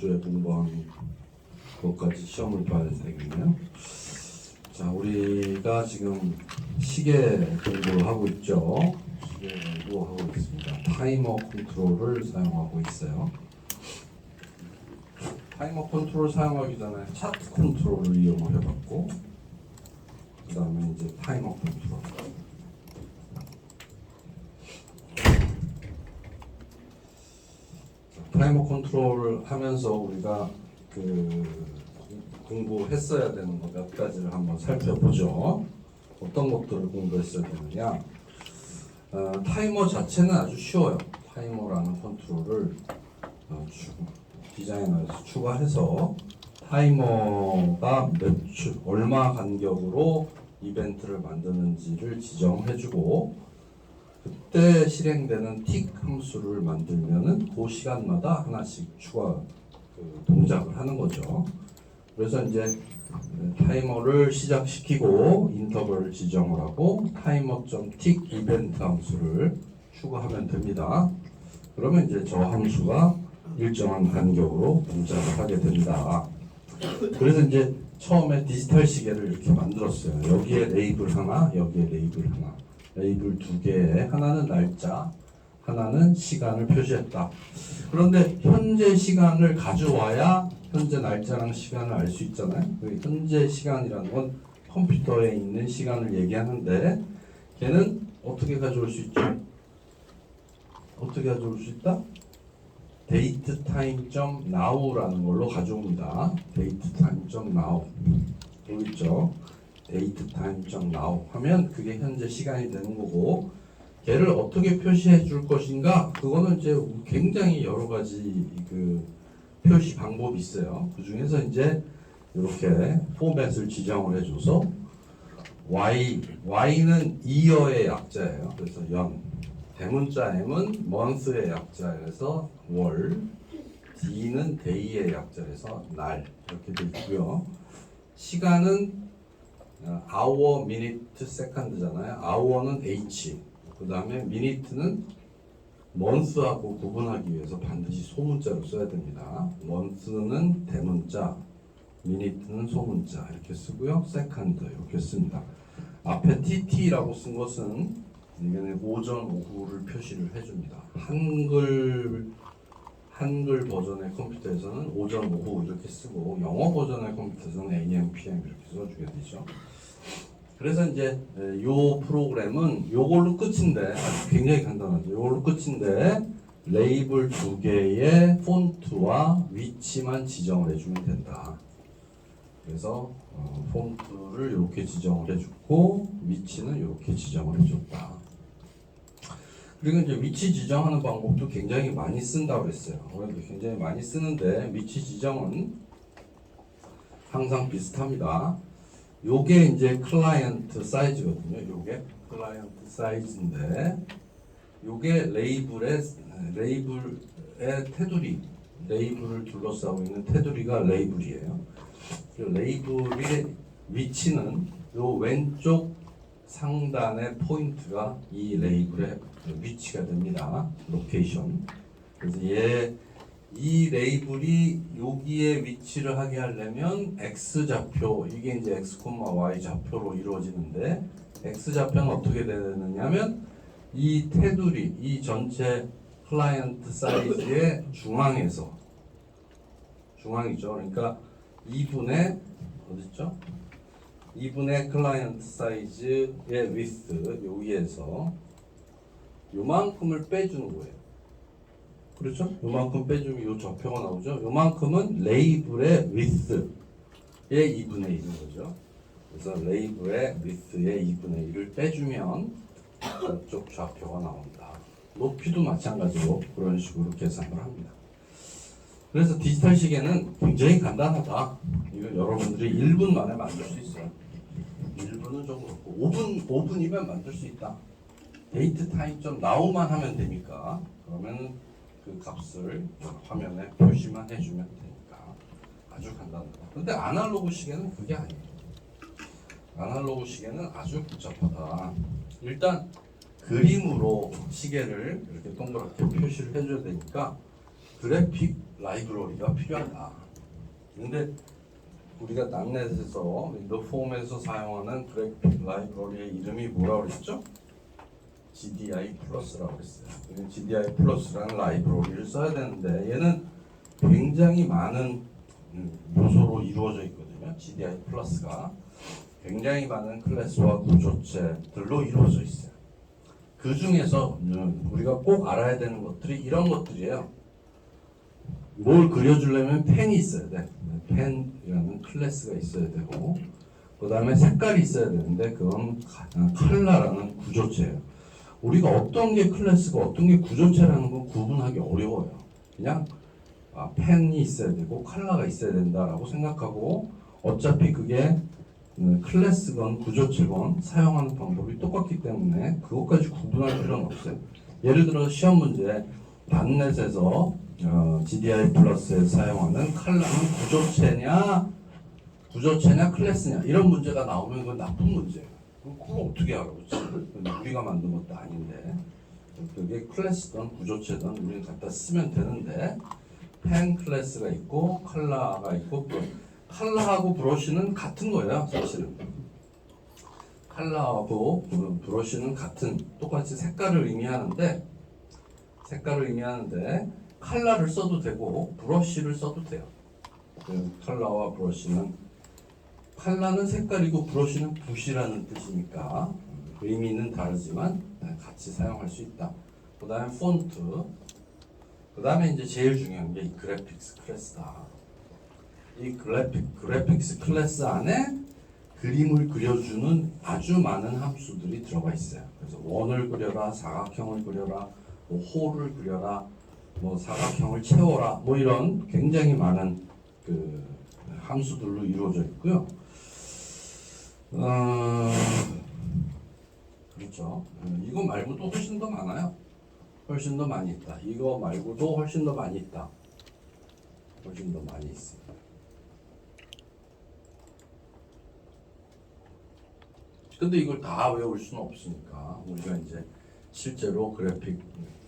주에 공부한 그것까지 시험을 봐야 되겠네요. 자, 우리가 지금 시계 공부를 하고 있죠. 시계 공부하고 있습니다. 타이머 컨트롤을 사용하고 있어요. 타이머 컨트롤 사용하기 전에 차트 컨트롤을 이용을 해봤고, 그 다음에 이제 타이머 컨트롤. 타이머 컨트롤을 하면서 우리가 공부했어야 되는 것 몇 가지를 한번 살펴보죠. 어떤 것들을 공부했어야 되느냐? 타이머 자체는 아주 쉬워요. 타이머라는 컨트롤을 디자이너에서 추가해서 타이머가 얼마 간격으로 이벤트를 만드는지를 지정해주고, 그때 실행되는 틱 함수를 만들면은 그 시간마다 하나씩 추가 동작을 하는 거죠. 그래서 이제 타이머를 시작시키고 인터벌을 지정을 하고 타이머.틱 이벤트 함수를 추가하면 됩니다. 그러면 이제 저 함수가 일정한 간격으로 동작을 하게 된다. 그래서 이제 처음에 디지털 시계를 이렇게 만들었어요. 여기에 레이블 하나, 여기에 레이블 하나. 레이블 두 개에 하나는 날짜, 하나는 시간을 표시했다. 그런데 현재 시간을 가져와야 현재 날짜랑 시간을 알 수 있잖아요. 현재 시간이라는 건 컴퓨터에 있는 시간을 얘기하는데, 걔는 어떻게 가져올 수 있죠? 어떻게 가져올 수 있다? datetime.now라는 걸로 가져옵니다. datetime.now 여기 있죠? datetime.now 하면 그게 현재 시간이 되는 거고, 걔를 어떻게 표시해 줄 것인가, 그거는 이제 굉장히 여러 가지 표시 방법이 있어요. 그 중에서 이제 이렇게 포맷을 지정을 해줘서 y는 year의 약자예요. 그래서 연, 대문자 m은 month의 약자에서 월, d는 day의 약자에서 날, 이렇게 돼 있고요. 시간은 hour, minute, second잖아요. hour는 h, 그 다음에 minute는 month하고 구분하기 위해서 반드시 소문자로 써야 됩니다. month는 대문자, minute는 소문자 이렇게 쓰고요. second 이렇게 씁니다. 앞에 tt라고 쓴 것은 이거는 오전, 오후를 표시를 해줍니다. 한글 버전의 컴퓨터에서는 오전, 오후 이렇게 쓰고, 영어 버전의 컴퓨터에서는 AM, PM 이렇게 써주게 되죠. 그래서 이제 요 프로그램은 요걸로 끝인데, 아주 굉장히 간단하죠. 요걸로 끝인데, 레이블 두 개의 폰트와 위치만 지정을 해주면 된다. 그래서 폰트를 이렇게 지정을 해주고, 위치는 이렇게 지정을 해줬다. 그리고 이제 위치 지정하는 방법도 굉장히 많이 쓴다고 했어요. 굉장히 많이 쓰는데, 위치 지정은 항상 비슷합니다. 요게 이제 클라이언트 사이즈거든요. 요게 클라이언트 사이즈인데, 요게 레이블의 테두리, 레이블을 둘러싸고 있는 테두리가 레이블이에요. 레이블의 위치는 요 왼쪽 상단의 포인트가 이 레이블의 위치가 됩니다. 로케이션. 그래서 이 레이블이 여기에 위치를 하게 하려면 x 좌표, 이게 이제 x, y 좌표로 이루어지는데, x 좌표는 어떻게 되느냐면 이 테두리, 이 전체 클라이언트 사이즈의 중앙이죠. 그러니까 2분의 어딨죠? 2분의 클라이언트 사이즈의 width, 여기에서 요만큼을 빼주는 거예요. 그렇죠? 요만큼 빼주면 요 좌표가 나오죠? 요만큼은 레이블의 width의 2분의 1인 거죠. 그래서 레이블의 width의 2분의 1을 빼주면 이쪽 좌표가 나온다. 높이도 마찬가지로 그런 식으로 계산을 합니다. 그래서 디지털 시계는 굉장히 간단하다. 이거 여러분들이 1분 만에 만들 수 있어요. 1분은 좀 그렇고 5분이면 만들 수 있다. 데이트 타임 좀 now만 하면 되니까, 그러면 그 값을 화면에 표시만 해주면 되니까 아주 간단하다. 근데 아날로그 시계는 그게 아니에요. 아날로그 시계는 아주 복잡하다. 일단 그림으로 시계를 이렇게 동그랗게 표시를 해줘야 되니까 그래픽 라이브러리가 필요하다. 근데 우리가 넷넷에서 윈도우 폼에서 사용하는 그래픽 라이브러리의 이름이 뭐라고 그랬죠? GDI 플러스라고 했어요. GDI 플러스라는 라이브러리를 써야 되는데 얘는 굉장히 많은 요소로 이루어져 있거든요. GDI 플러스가 굉장히 많은 클래스와 구조체들로 이루어져 있어요. 그 중에서 우리가 꼭 알아야 되는 것들이 이런 것들이에요. 뭘 그려주려면 펜이 있어야 돼. 펜이라는 클래스가 있어야 되고, 그 다음에 색깔이 있어야 되는데 그건 컬러라는 구조체예요. 우리가 어떤 게 클래스고 어떤 게 구조체라는 건 구분하기 어려워요. 그냥 펜이 있어야 되고 컬러가 있어야 된다라고 생각하고, 어차피 그게 클래스건 구조체건 사용하는 방법이 똑같기 때문에 그것까지 구분할 필요는 없어요. 예를 들어 시험 문제 닷넷에서 GDI 플러스에 사용하는 컬러는 구조체냐 클래스냐 이런 문제가 나오면 그건 나쁜 문제예요. 그걸 어떻게 알아? 우리가 만든 것도 아닌데 그게 클래스든 구조체든 우리는 갖다 쓰면 되는데, 펜 클래스가 있고 컬러가 있고, 컬러하고 브러쉬는 같은 거예요. 사실은 컬러하고 브러쉬는 똑같이 색깔을 의미하는데 컬러를 써도 되고 브러쉬를 써도 돼요. 컬러와 브러쉬는, 컬러는 색깔이고 브러쉬는 붓이라는 뜻이니까 의미는 다르지만 같이 사용할 수 있다. 그 다음에 폰트, 그 다음에 이제 제일 중요한 게 이 그래픽스 클래스다. 이 그래픽스 클래스 안에 그림을 그려주는 아주 많은 함수들이 들어가 있어요. 그래서 원을 그려라, 사각형을 그려라, 뭐 홀을 그려라, 뭐 사각형을 채워라, 뭐 이런 굉장히 많은 그 함수들로 이루어져 있고요. 그렇죠. 이거 말고도 훨씬 더 많아요. 훨씬 더 많이 있다. 이거 말고도 훨씬 더 많이 있다. 훨씬 더 많이 있습니다. 근데 이걸 다 외울 수는 없으니까 우리가 이제 실제로 그래픽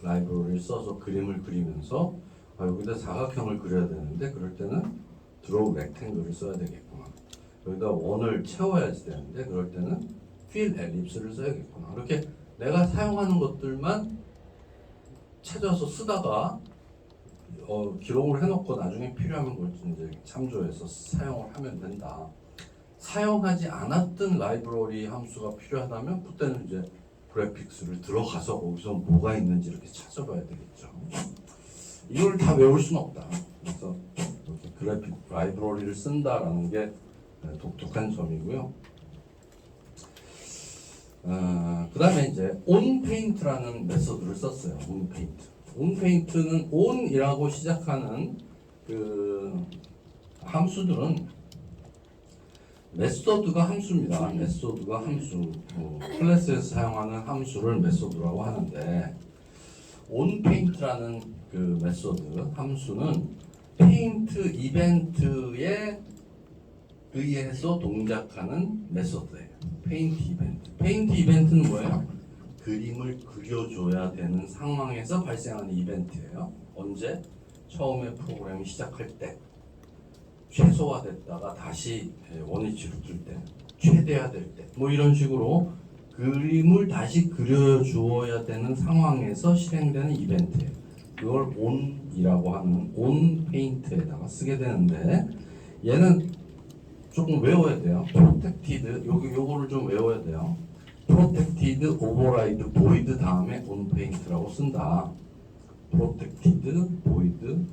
라이브러리를 써서 그림을 그리면서 여기다 사각형을 그려야 되는데 그럴 때는 드로우 렉탱글을 써야 되겠구나. 여기다 원을 채워야지 되는데 그럴 때는 필 엘립스를 써야겠구나. 이렇게 내가 사용하는 것들만 찾아서 쓰다가 기록을 해놓고 나중에 필요하면 그걸 이제 참조해서 사용을 하면 된다. 사용하지 않았던 라이브러리 함수가 필요하다면 그때는 이제 그래픽스를 들어가서 거기서 뭐가 있는지 이렇게 찾아봐야 되겠죠. 이걸 다 외울 수는 없다. 그래서 이렇게 그래픽 라이브러리를 쓴다라는 게 독특한 점이고요. 그 다음에 이제 onPaint라는 메소드를 썼어요. onPaint. onPaint는 on이라고 시작하는 그 함수들은 메소드가 함수입니다. 메소드가 함수. 클래스에서 사용하는 함수를 메소드라고 하는데, onPaint라는 그 메소드 함수는 페인트 이벤트에 의해서 동작하는 메소드예요. 페인트 이벤트는 뭐예요? 그림을 그려줘야 되는 상황에서 발생하는 이벤트예요. 언제? 처음에 프로그램이 시작할 때, 최소화됐다가 다시 원위치로 뜰 때, 최대화될 때, 뭐 이런 식으로 그림을 다시 그려주어야 되는 상황에서 실행되는 이벤트예요. 그걸 on이라고 하는 onPaint에다가 쓰게 되는데, 얘는 조금 외워야 돼요. protected, 요거를 좀 외워야 돼요. protected, override, void 다음에 onPaint라고 쓴다. protected, void,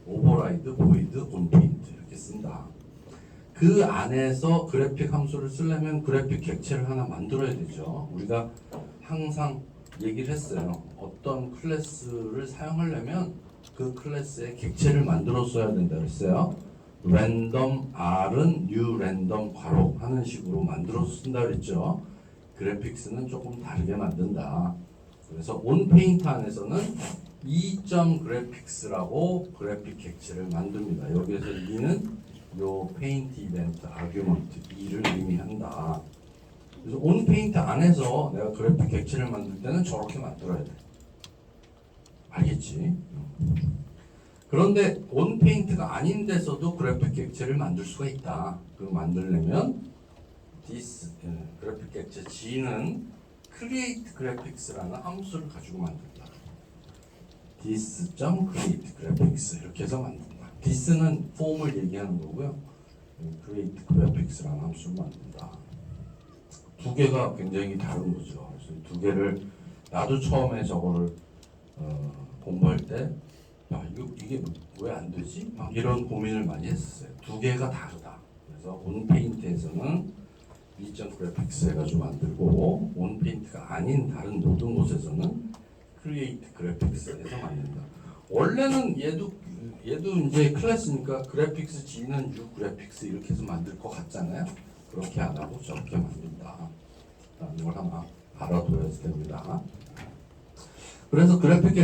override, void, onPaint 이렇게 쓴다. 그 안에서 그래픽 함수를 쓰려면 그래픽 객체를 하나 만들어야 되죠. 우리가 항상 얘기를 했어요. 어떤 클래스를 사용하려면 그 클래스의 객체를 만들었어야 된다 그랬어요. random r은 new random 괄호 하는 식으로 만들어서 쓴다 그랬죠. 그래픽스는 조금 다르게 만든다. 그래서 onPaint 안에서는 e.graphics라고 그래픽 객체를 만듭니다. 여기에서 e는 요 페인트 이벤트 아규먼트 2를 의미한다. 그래서 onPaint 안에서 내가 그래픽 객체를 만들 때는 저렇게 만들어야 돼. 알겠지? 그런데 온페인트가 아닌 데서도 그래픽 객체를 만들 수가 있다. 그 만들려면 그래픽 객체 G는 create graphics라는 함수를 가지고 만든다. this.create graphics 이렇게 해서 만든다. this는 폼을 얘기하는 거고요. create graphics라는 함수를 만든다. 두 개가 굉장히 다른 거죠. 그래서 두 개를 나도 처음에 저거를 공부할 때 야, 이게 왜 안 되지? 막 이런 고민을 많이 했었어요. 두 개가 다르다. 그래서 온페인트에서는 미션 그래픽스 해가지고 만들고 온페인트가 아닌 다른 모든 곳에서는 크리에이트 그래픽스에서 만든다. 원래는 얘도 이제 클래스니까 그래픽스 G는 U 그래픽스 이렇게 해서 만들 것 같잖아요. 그렇게 안 하고 저렇게 만든다. 라는 걸 하나 알아둬야 됩니다. 그래서 그래픽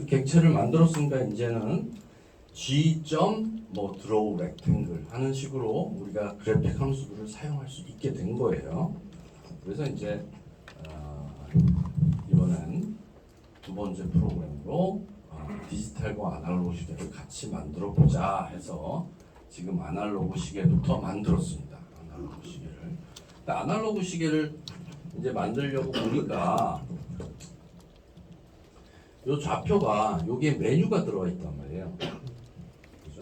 객체를 만들었으니까 이제는 G.draw rectangle 하는 식으로 우리가 그래픽 함수들을 사용할 수 있게 된 거예요. 그래서 이제 이번엔 두 번째 프로그램으로 디지털과 아날로그 시계를 같이 만들어 보자 해서 지금 아날로그 시계부터 만들었습니다. 아날로그 시계를. 아날로그 시계를 이제 만들려고 보니까 요 좌표가 여기에 메뉴가 들어가 있단 말이에요. 그죠?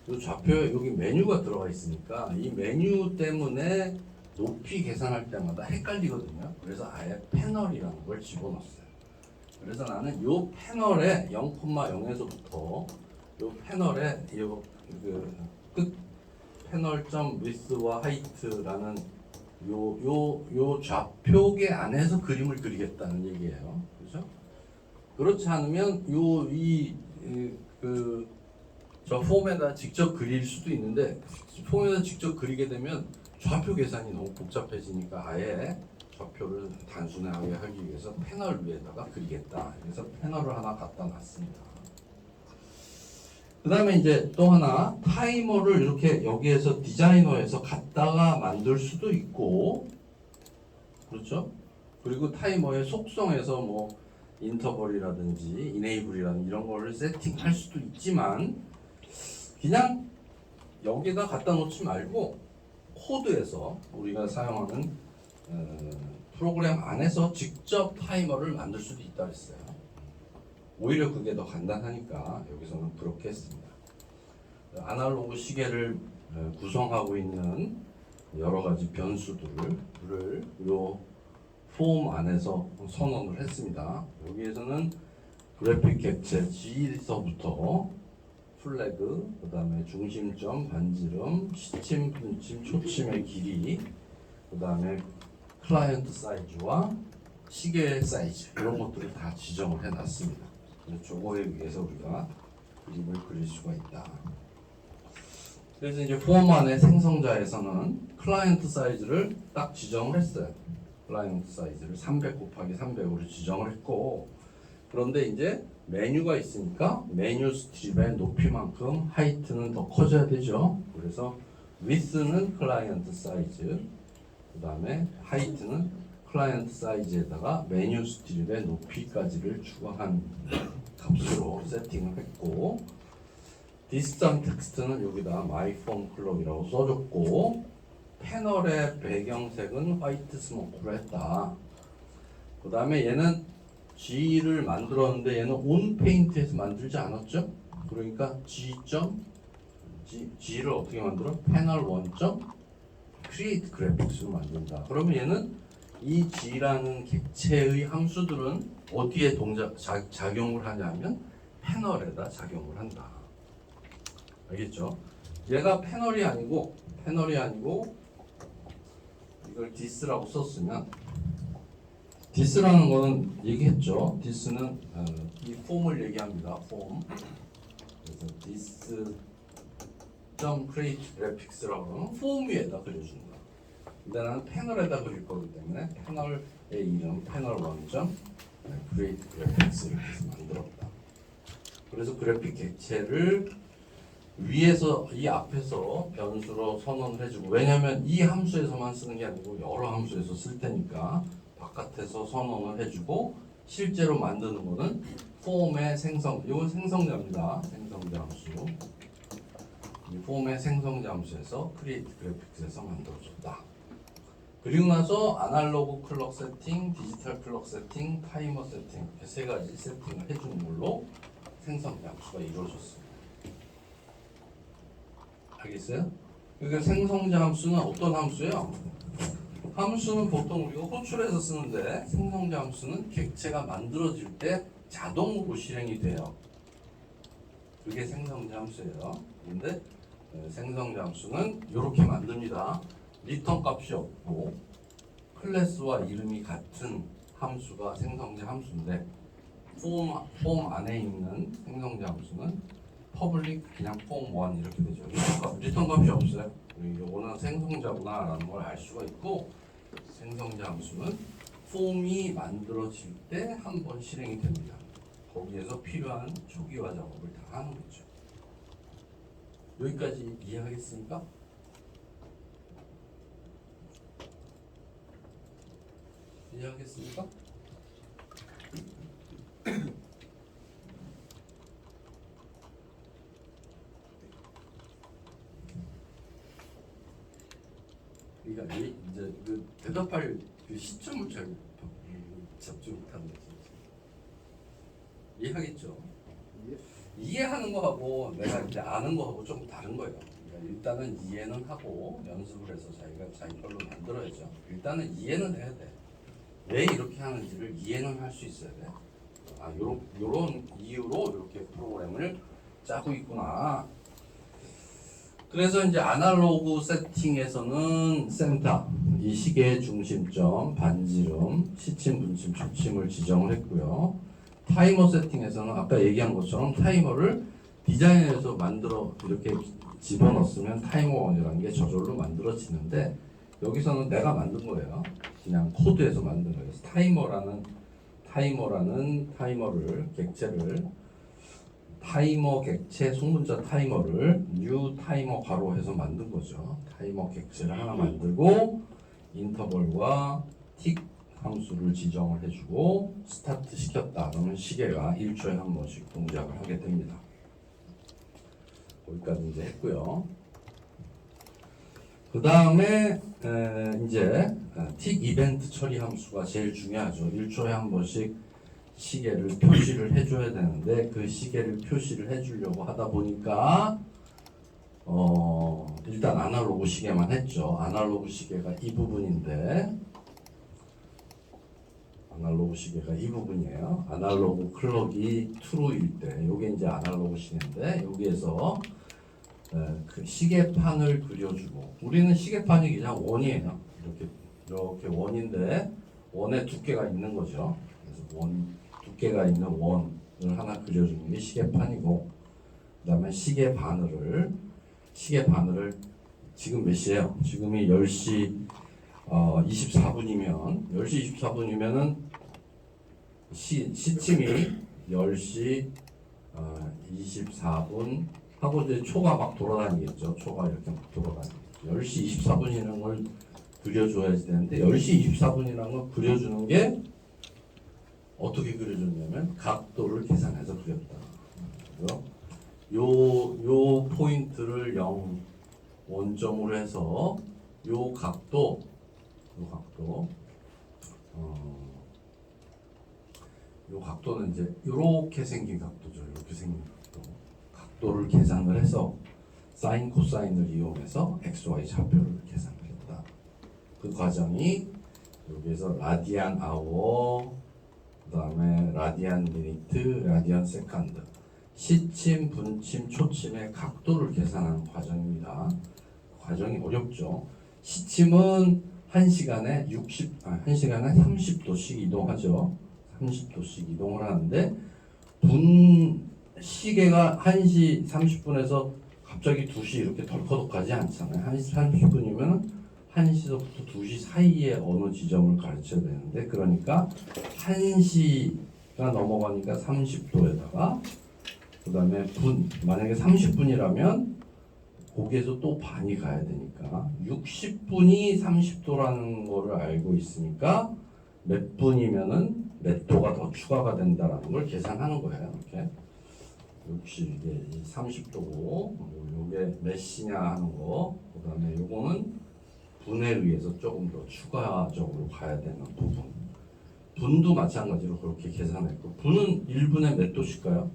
요 좌표에 여기 메뉴가 들어가 있으니까 이 메뉴 때문에 높이 계산할 때마다 헷갈리거든요. 그래서 아예 패널이라는 걸 집어넣었어요. 그래서 나는 요 패널에 0,0에서부터 요 패널에 끝 패널점 width와 height라는 요 좌표계 안에서 그림을 그리겠다는 얘기예요. 그렇죠? 그렇지 않으면 저 폼에다 직접 그릴 수도 있는데 폼에다 직접 그리게 되면 좌표 계산이 너무 복잡해지니까 아예 좌표를 단순하게 하기 위해서 패널 위에다가 그리겠다. 그래서 패널을 하나 갖다 놨습니다. 그 다음에 이제 또 하나 타이머를 이렇게 여기에서 디자이너에서 갖다가 만들 수도 있고, 그렇죠? 그리고 타이머의 속성에서 뭐 인터벌이라든지 이네이블이라든지 이런 거를 세팅할 수도 있지만 그냥 여기다 갖다 놓지 말고 코드에서 우리가 사용하는 프로그램 안에서 직접 타이머를 만들 수도 있다 그랬어요. 오히려 그게 더 간단하니까 여기서는 그렇게 했습니다. 아날로그 시계를 구성하고 있는 여러 가지 변수들을 요 폼 안에서 선언을 했습니다. 여기에서는 그래픽 객체 G서부터 플래그, 그 다음에 중심점, 반지름, 시침, 분침, 초침의 길이, 그 다음에 클라이언트 사이즈와 시계 사이즈 이런 것들을 다 지정을 해놨습니다. 저거에 의해서 우리가 그림을 그릴 수가 있다. 그래서 이제 폼 안의 생성자에서는 클라이언트 사이즈를 딱 지정을 했어요. 클라이언트 사이즈를 300 곱하기 300으로 지정을 했고, 그런데 이제 메뉴가 있으니까 메뉴 스트립의 높이만큼 하이트는 더 커져야 되죠. 그래서 width는 클라이언트 사이즈, 그 다음에 하이트는 클라이언트 사이즈에다가 메뉴 스트립의 높이까지를 추가한 값으로 세팅을 했고, 디스턴 텍스트는 여기다 my phone clock이라고 써줬고, 패널의 배경색은 화이트 스모크로 했다. 그 다음에 얘는 G를 만들었는데 얘는 온페인트에서 만들지 않았죠? 그러니까 G를 어떻게 만들어? 패널 1. create graphics로 만든다. 그러면 얘는 이 G라는 객체의 함수들은 어디에 작용을 하냐면 패널에다 작용을 한다. 알겠죠? 얘가 패널이 아니고 이걸 this라고 썼으면 this라는 거는 얘기했죠. this는 이 폼을 얘기합니다. 폼. 그래서 this.create graphics라고 하면 폼 위에다 그려주는 거야. 근데 나는 패널에다 그릴 거기 때문에 패널의 이름 패널 1. create graphics를 해서 만들었다. 그래서 그래픽 객체를 위에서 이 앞에서 변수로 선언을 해주고, 왜냐하면 이 함수에서만 쓰는 게 아니고 여러 함수에서 쓸 테니까 바깥에서 선언을 해주고 실제로 만드는 거는 폼의 생성, 이건 생성자입니다. 생성자 함수. 이 폼의 생성자 함수에서 크리에이트 그래픽스에서 만들어줬다. 그리고 나서 아날로그 클럭 세팅, 디지털 클럭 세팅, 타이머 세팅 이렇게 세 가지 세팅을 해주는 걸로 생성자 함수가 이루어졌습니다. 알겠어요? 그러니까 생성자 함수는 어떤 함수예요? 함수는 보통 우리가 호출해서 쓰는데 생성자 함수는 객체가 만들어질 때 자동으로 실행이 돼요. 그게 생성자 함수예요. 근데 생성자 함수는 이렇게 만듭니다. 리턴 값이 없고 클래스와 이름이 같은 함수가 생성자 함수인데 폼 안에 있는 생성자 함수는 퍼블릭 그냥 폼1 이렇게 되죠. 리턴 값이 없어요. 이거는 생성자구나 라는 걸 알 수가 있고 생성자 함수는 폼이 만들어질 때 한 번 실행이 됩니다. 거기에서 필요한 초기화 작업을 다 하는 거죠. 여기까지 이해하겠습니까? 이해하겠습니까? 그러니까 이제 그 대답할 그 시점을 잘 잡지 못하는 거지. 이해하겠죠? 이해하는 거하고 내가 이제 아는 거하고 좀 다른 거예요. 그러니까 일단은 이해는 하고 연습을 해서 자기가 자기 걸로 만들어야죠. 일단은 이해는 해야 돼. 왜 이렇게 하는지를 이해는 할 수 있어야 돼. 아, 요런 이유로 이렇게 프로그램을 짜고 있구나. 그래서 이제 아날로그 세팅에서는 센터, 이 시계의 중심점, 반지름, 시침, 분침, 초침을 지정을 했고요. 타이머 세팅에서는 아까 얘기한 것처럼 타이머를 디자인해서 만들어 이렇게 집어넣으면 타이머1이라는 게 저절로 만들어지는데 여기서는 내가 만든 거예요. 그냥 코드에서 만든 거예요. 타이머를 객체를 타이머 객체 소문자 타이머를 뉴 타이머 괄호해서 만든 거죠. 타이머 객체를 하나 만들고 인터벌과 틱 함수를 지정을 해주고 스타트 시켰다. 그러면 시계가 1초에 한 번씩 동작을 하게 됩니다. 거기까지 이제 했고요. 그 다음에 이제 틱 이벤트 처리 함수가 제일 중요하죠. 1초에 한 번씩 시계를 표시를 해줘야 되는데 그 시계를 표시를 해주려고 하다 보니까 일단 아날로그 시계만 했죠. 아날로그 시계가 이 부분인데 아날로그 시계가 이 부분이에요. 아날로그 클럭이 true일 때 이게 이제 아날로그 시계인데 여기에서 그 시계판을 그려주고 우리는 시계판이 그냥 원이에요. 이렇게 원인데 원에 두께가 있는 거죠. 그래서 두께가 있는 원을 하나 그려주는 게 시계판이고 그다음에 시계 바늘을 지금 몇 시예요? 지금이 10시 24분이면 10시 24분이면은 시침이 10시 24분 하고 이제 초가 막 돌아다니겠죠. 초가 이렇게 막 돌아다니겠죠. 10시 24분이라는 걸 그려줘야지 되는데 10시 24분이라는 걸 그려주는 게 어떻게 그려줬냐면 각도를 계산해서 그렸다. 그래서 요 포인트를 0 원점으로 해서 요 각도 요 각도는 이제 이렇게 생긴 각도죠. 이렇게 생긴 각도를 계산을 해서 사인 코사인을 이용해서 XY 좌표를 계산을 했다. 그 과정이 여기에서 라디안 아워, 그 다음에 라디안 미니트, 라디안 세컨드, 시침, 분침, 초침의 각도를 계산하는 과정입니다. 과정이 어렵죠. 시침은 1시간에 30도씩 이동하죠. 30도씩 이동을 하는데 시계가 1시 30분에서 갑자기 2시 이렇게 덜커덕하지 않잖아요. 1시 30분이면 1시서부터 2시 사이에 어느 지점을 가르쳐야 되는데 그러니까 1시가 넘어가니까 30도에다가 그 다음에 만약에 30분이라면 거기에서 또 반이 가야 되니까 60분이 30도라는 거를 알고 있으니까 몇 몇 도가 더 추가가 된다라는 걸 계산하는 거예요. 이렇게 60 이게 30도고 요게 몇이냐 하는 거. 그다음에 요거는 분에 의해서 조금 더 추가적으로 가야 되는 부분. 분도 마찬가지로 그렇게 계산했고 분은 1분에 몇 도씩까요?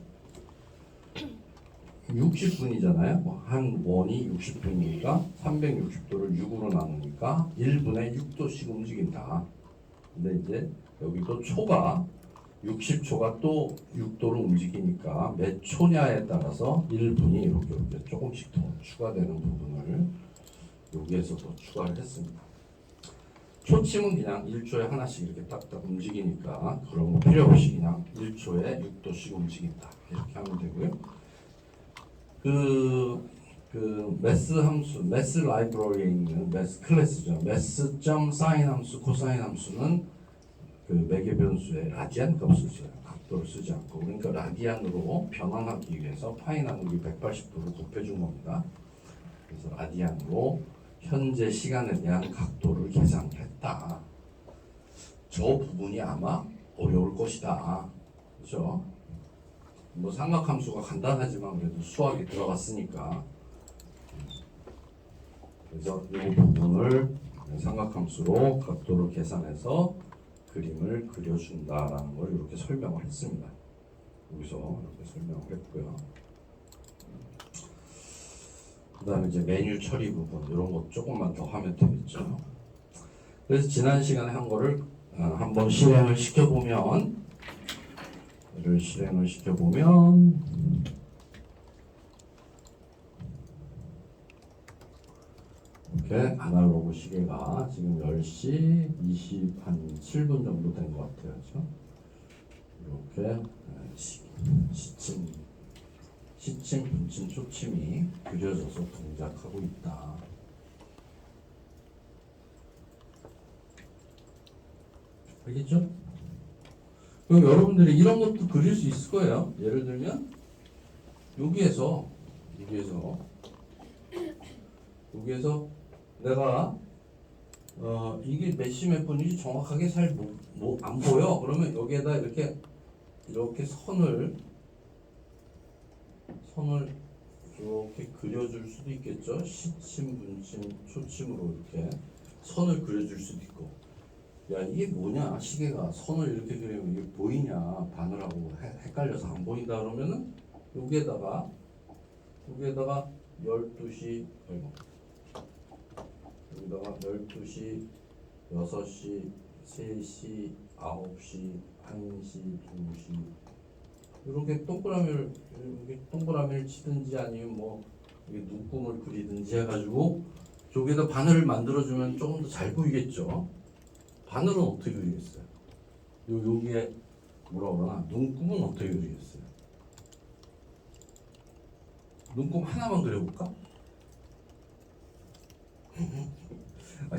60분이잖아요. 한 원이 60분이니까 360도를 6으로 나누니까 1분에 6도씩 움직인다. 근데 이제 여기도 초가 60초가 또 6도로 움직이니까 몇 초냐에 따라서 1분이 이렇게 조금씩 더 추가되는 부분을 여기에서 더 추가를 했습니다. 초침은 그냥 1초에 하나씩 이렇게 딱딱 움직이니까 그런 거 필요 없이 그냥 1초에 6도씩 움직인다. 이렇게 하면 되고요. 그 매스 함수, 매스 라이브러리에 있는 매스 클래스죠. 매스.sin 함수, 코사인 함수는 그 매개 변수의 라디안 값을 써요. 각도를 쓰지 않고. 그러니까 라디안으로 변환하기 위해서 파이 나누기 180도를 곱해준 겁니다. 그래서 라디안으로 현재 시간에 대한 각도를 계산했다. 저 부분이 아마 어려울 것이다. 그렇죠? 뭐 삼각함수가 간단하지만 그래도 수학이 들어갔으니까 그래서 이 부분을 삼각함수로 각도를 계산해서 그림을 그려준다라는 걸 이렇게 설명을 했습니다. 여기서 이렇게 설명을 했고요. 그 다음에 이제 메뉴 처리 부분 이런 거 조금만 더 하면 되겠죠. 그래서 지난 시간에 한 거를 한번 실행을 시켜보면 이렇게 아날로그 시계가 지금 10시 27분 정도 된 것 같아요. 그렇죠? 이렇게 시침, 분침, 초침이 그려져서 동작하고 있다. 알겠죠? 그럼 여러분들이 이런 것도 그릴 수 있을 거예요. 예를 들면 여기에서 내가 이게 몇 시 몇 분인지 정확하게 잘 안 보여. 그러면 여기에다 이렇게 선을 이렇게 그려줄 수도 있겠죠. 시침, 분침, 초침으로 이렇게 선을 그려줄 수도 있고. 야 이게 뭐냐 시계가 선을 이렇게 그리면 이게 보이냐 바늘하고 헷갈려서 안 보인다 그러면은 여기에다가 12시 여기다가 12시 6시 3시 9시 1시 2시 이렇게 동그라미를 치든지 아니면 뭐 눈금을 그리든지 해가지고 여기에다 바늘을 만들어주면 조금 더 잘 보이겠죠. 바늘은 어떻게 그리겠어요? 여기에 뭐라 그러나 눈금은 어떻게 그리겠어요? 눈금 하나만 그려볼까?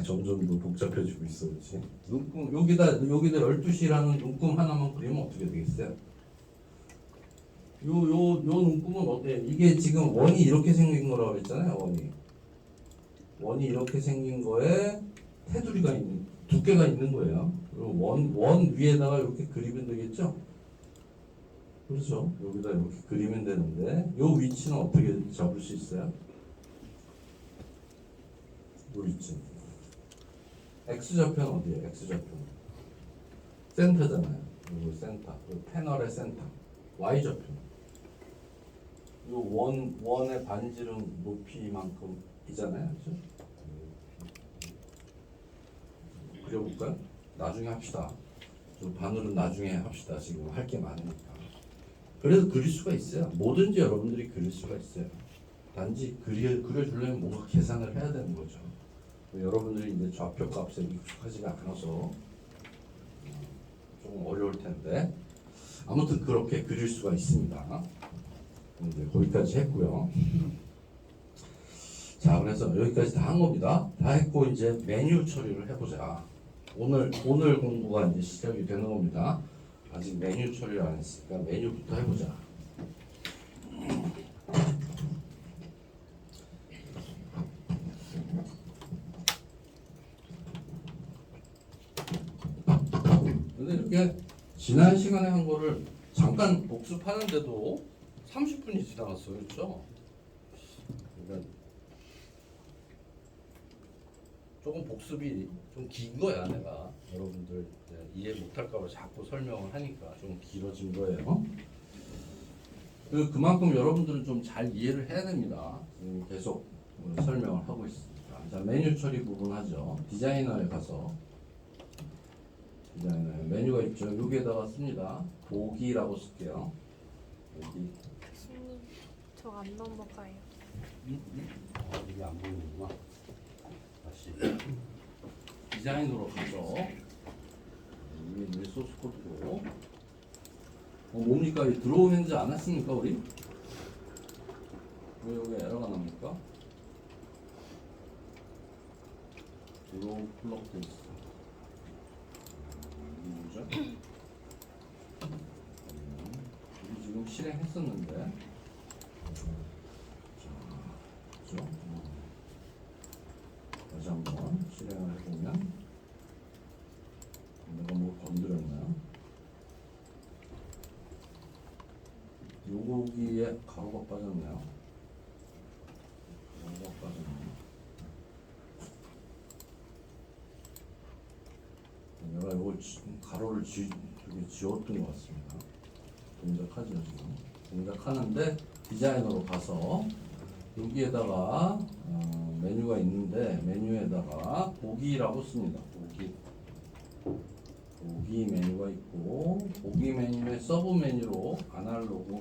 점점 더 복잡해지고 있어, 그렇지? 눈금 여기다 12시라는 눈금 하나만 그리면 어떻게 되겠어요? 요 눈금은 어때? 이게 지금 원이 이렇게 생긴 거라고 했잖아요, 원이 이렇게 생긴 거에 테두리가 두께가 있는 거예요. 원 위에다가 이렇게 그리면 되겠죠? 그렇죠? 여기다 이렇게 그리면 되는데 요 위치는 어떻게 잡을 수 있어요? 요 위치. X좌표는 어디예요? X좌표는 센터잖아요. 요거 센터. 요 패널의 센터. Y좌표는 요 원의 반지름 높이만큼이잖아요. 그렇죠? 그려볼까요? 나중에 합시다. 좀 바늘은 나중에 합시다. 지금 할 게 많으니까. 그래서 그릴 수가 있어요. 뭐든지 여러분들이 그릴 수가 있어요. 단지 그려주려면 뭔가 계산을 해야 되는 거죠. 여러분들이 이제 좌표 값에 익숙하지가 않아서 조금 어려울 텐데 아무튼 그렇게 그릴 수가 있습니다. 이제 거기까지 했고요. 자, 그래서 여기까지 다 한 겁니다. 다 했고 이제 메뉴 처리를 해보자. 오늘 공부가 이제 시작이 되는 겁니다. 아직 메뉴 처리를 안 했으니까 메뉴부터 해보자. 근데 이렇게 지난 시간에 한 거를 잠깐 복습하는데도 30분이 지나갔어요. 그렇죠? 그러니까 조금 복습이 좀 긴 거야. 내가 여러분들 이해 못할까 봐 자꾸 설명을 하니까 좀 길어진 거예요. 그만큼 여러분들은 좀 잘 이해를 해야 됩니다. 계속 설명을 하고 있습니다. 자, 메뉴 처리 부분 하죠. 디자이너에 가서 디자이너에 메뉴가 있죠. 여기에다가 씁니다. 보기라고 쓸게요. 보기. 교수님, 저 안 넘어가요. 이게 안 보이는구나. 다시 디자인으로 가죠. 이게 소스 코드고. 뭡니까? 드로우 핸즈 안 했습니까 우리? 왜 여기 에러가 납니까? 드로우 플러그 돼 있어. 뭐죠? 우리 지금 실행했었는데. 자, 그죠? 다시 한번 실행을 해보면 내가 뭐 건드렸나요? 요거기에 가로가 빠졌네요. 가로가 빠졌네요. 내가 요거 가로를 저기 지웠던 것 같습니다. 동작하죠 지금. 동작하는데 디자인으로 가서 여기에다가 메뉴가 있는데 메뉴에다가 보기라고 씁니다. 보기 메뉴가 있고 보기 메뉴의 서브 메뉴로 아날로그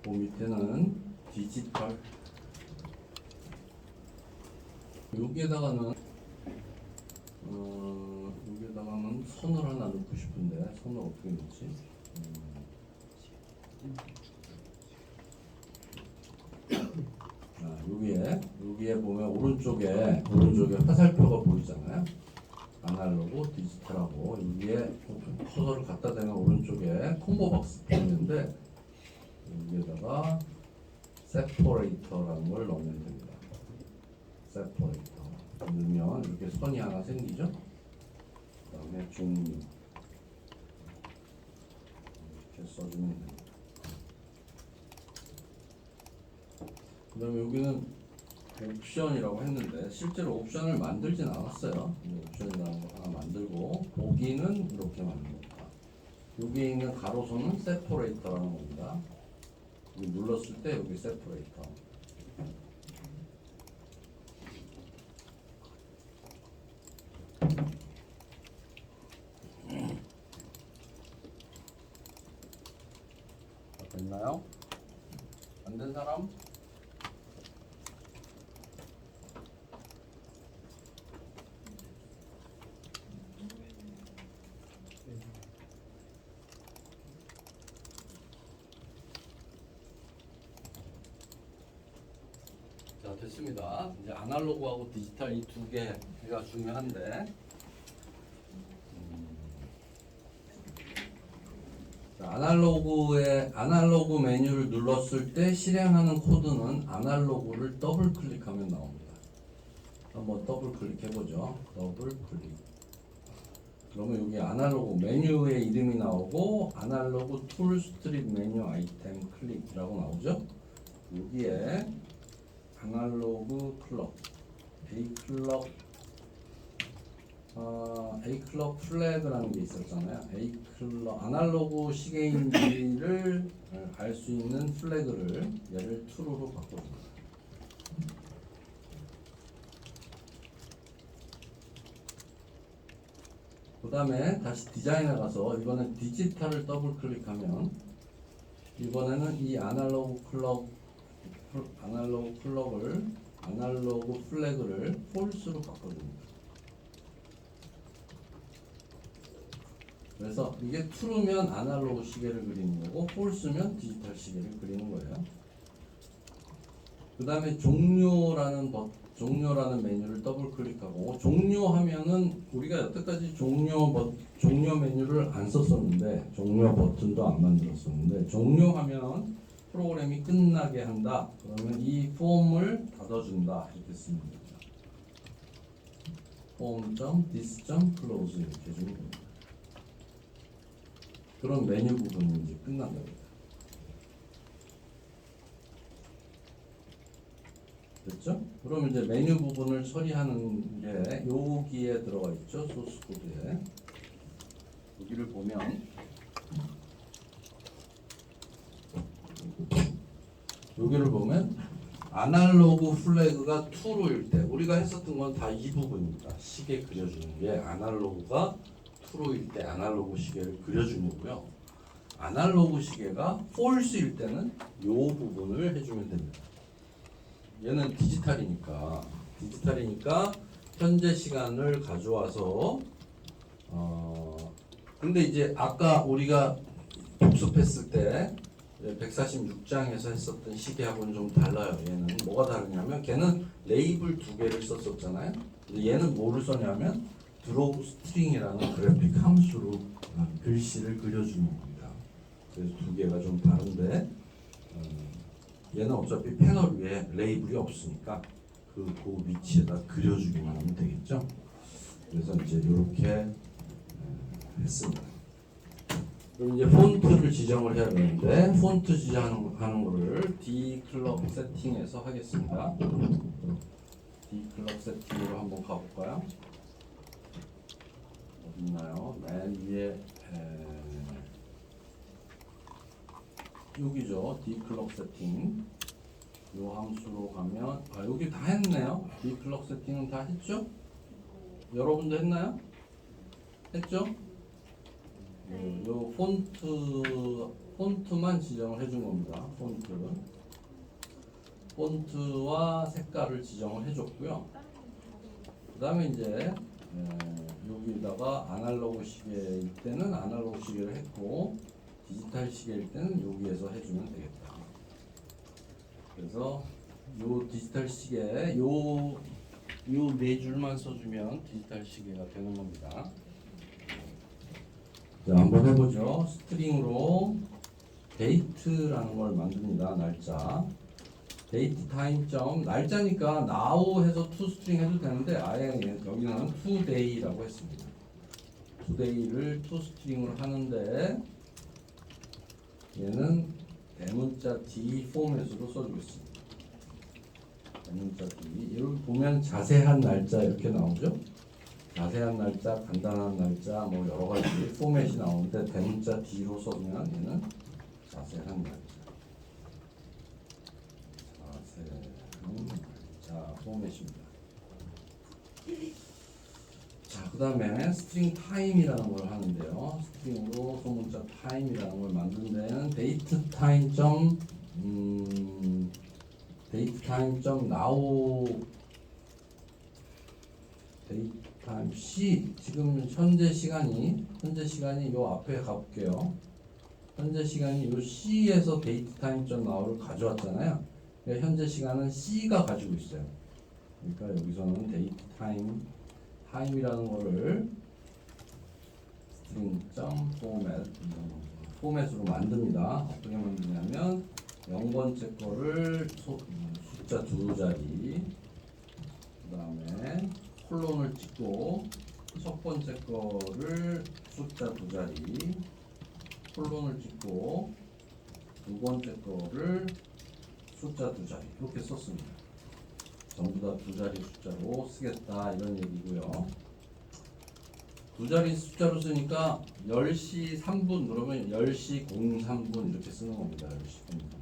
그 밑에는 디지털 여기에다가는 선을 하나 넣고 싶은데 선을 어떻게 넣지? 여기에 보면 오른쪽에 화살표가 보이잖아요. 아날로그, 디지털하고 여기에 커서를 갖다 대면 오른쪽에 콤보 박스 보이는데 여기에다가 세퍼레이터라는 걸 넣으면 됩니다. 세퍼레이터 넣으면 이렇게 선이 하나 생기죠. 그다음에 종류 이렇게 써주면 됩니다. 그 다음에 여기는 옵션이라고 했는데 실제로 옵션을 만들진 않았어요. 옵션이라는 거 하나 만들고 보기는 이렇게 만듭니다. 여기에 있는 가로선은 세퍼레이터라는 겁니다. 여기 눌렀을 때 여기 세퍼레이터. 됐나요? 안 된 사람? 자, 됐습니다. 이제 아날로그하고 디지털 이 두 개가 중요한데 자, 아날로그 메뉴를 눌렀을 때 실행하는 코드는 아날로그를 더블 클릭하면 나옵니다. 한번 더블 클릭해보죠. 더블 클릭. 그러면 여기 아날로그 메뉴의 이름이 나오고 아날로그 툴 스트립 메뉴 아이템 클릭이라고 나오죠. 여기에 아날로그 클럭, A클럭 플래그라는 게 있었잖아요. A클럭 아날로그 시계인지를 알 수 있는 플래그를 얘를 true로 바꿔줍니다. 그 다음에 다시 디자인에 가서 이번엔 디지털을 더블 클릭하면 이번에는 이 아날로그 플래그를 false로 바꿔줍니다. 그래서 이게 true면 아날로그 시계를 그리는 거고 false면 디지털 시계를 그리는 거예요. 그 다음에 종료라는 메뉴를 더블 클릭하고 종료하면은 우리가 여태까지 종료 메뉴를 안 썼었는데 종료 버튼도 안 만들었었는데 종료하면 프로그램이 끝나게 한다. 그러면 이 폼을 닫아준다 이렇게 쓰면 됩니다. form.this.close 이렇게 해주면 됩니다. 그럼 메뉴 부분이 이제 끝난답니다. 됐죠? 그럼 이제 메뉴 부분을 처리하는 게 여기에 들어가 있죠. 소스 코드에. 여기를 보면 아날로그 플래그가 true일 때 우리가 했었던 건 다 이 부분입니다. 시계 그려주는 게 아날로그가 true일 때 아날로그 시계를 그려주는 거고요. 아날로그 시계가 false일 때는 이 부분을 해주면 됩니다. 얘는 디지털이니까 현재 시간을 가져와서 근데 이제 아까 우리가 복습했을 때 146장에서 했었던 시계하고는 좀 달라요. 얘는 뭐가 다르냐면 걔는 레이블 두 개를 썼었잖아요. 근데 얘는 뭐를 썼냐면 드로우 스트링이라는 그래픽 함수로 글씨를 그려주는 겁니다. 그래서 두 개가 좀 다른데 얘는 어차피 패널 위에 레이블이 없으니까 그 위치에다 그려주기만 하면 되겠죠. 그래서 이제 이렇게 했습니다. 그럼 이제 폰트를 지정을 해야 되는데 폰트 지정하는 거를 D 클럽 세팅에서 하겠습니다. D 클럽 세팅으로 한번 가볼까요? 어디 있나요? 맨 위에 여기죠. D 클럭 세팅. 요 함수로 가면 여기 다 했네요. D 클럭 세팅은 다 했죠? 여러분도 했나요? 했죠? 요 폰트만 지정을 해준 겁니다. 폰트와 색깔을 지정을 해줬고요. 그 다음에 이제 여기다가 아날로그 시계일 때는 아날로그 시계를 했고 디지털 시계일 때는 여기에서 해주면 되겠다. 그래서 요 디지털 시계 요 네 줄만 써주면 디지털 시계가 되는 겁니다. 자, 한번 해보죠. 스트링으로 데이트라는 걸 만듭니다. 날짜. 데이트 타임 점 날짜니까 now 해서 to string 해도 되는데 아예 여기는 today라고 했습니다. today를 to string으로 하는데 얘는 대문자 D 포맷으로 써주겠습니다. 대문자 D. 여기 보면 자세한 날짜 이렇게 나오죠. 자세한 날짜, 간단한 날짜, 뭐 여러 가지 포맷이 나오는데 대문자 D로 써주면 얘는 자세한 날짜. 자세한 날짜 포맷입니다. 자, 그 다음에 스트링 타임이라는 걸 하는데요. 스트링으로 소문자 타임이라는 걸 만든 데는 데이트 타임 점 now 데이트 타임 C 지금 현재 시간이 요 앞에 가볼게요. 현재 시간이 요 C에서 데이트 타임 점 now를 가져왔잖아요. 그러니까 현재 시간은 C가 가지고 있어요. 그러니까 여기서는 데이트 타임이라는 거를 스트링 점 포맷으로 만듭니다. 어떻게 만드냐면 0번째 거를 숫자 두 자리, 그 다음에 콜론을 찍고 첫 번째 거를 숫자 두 자리, 콜론을 찍고 두 번째 거를 숫자 두 자리 이렇게 썼습니다. 전부 다 두 자리 숫자로 쓰겠다 이런 얘기고요. 두 자리 숫자로 쓰니까 10시 3분 그러면 10시 03분 이렇게 쓰는 겁니다. 10시 03분.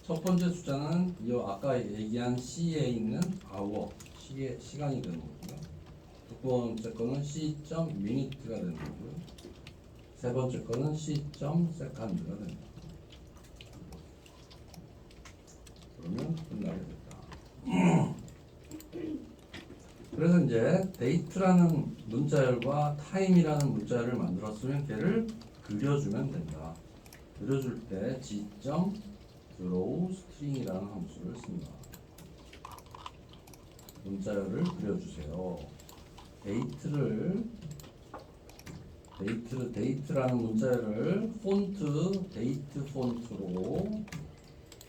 첫 번째 숫자는 이 아까 얘기한 C에 있는 hour 시간이 되는 거고요. 두 번째 거는 C.minute가 되는 거고요. 세 번째 거는 C.second가 되는 거고요. 그러면 끝나게 됐다. 그래서 이제 데이트라는 문자열과 타임이라는 문자열을 만들었으면 걔를 그려주면 된다. 그려줄 때 G.draw string이라는 함수를 씁니다. 문자열을 그려주세요. 데이트라는 문자열을 데이트 폰트로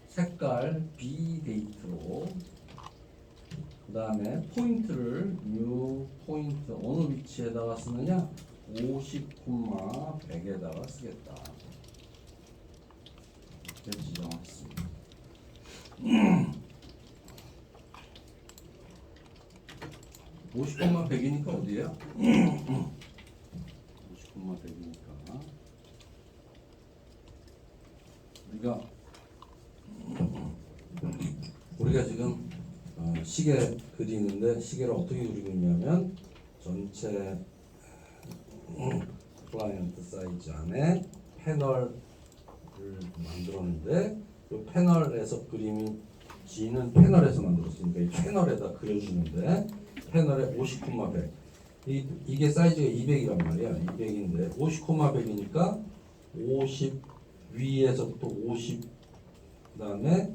색깔 비데이트로 그 다음에 포인트를 뉴 포인트 어느 위치에다가 쓰느냐? 50, 100에다가 쓰겠다. 이렇게 지정했습니다. 50, 100이니까 어디에요? 50, 100이니까 우리가 지금 시계 그리는데 시계를 어떻게 그리고 있냐면 전체 클라이언트 사이즈 안에 패널을 만들었는데 이 패널에서 그림이 G는 패널에서 만들었으니까 이 패널에다 그려주는데 패널에 50, 100 이게 사이즈가 200이란 말이야. 200인데 50, 100이니까 50 위에서부터 50 그다음에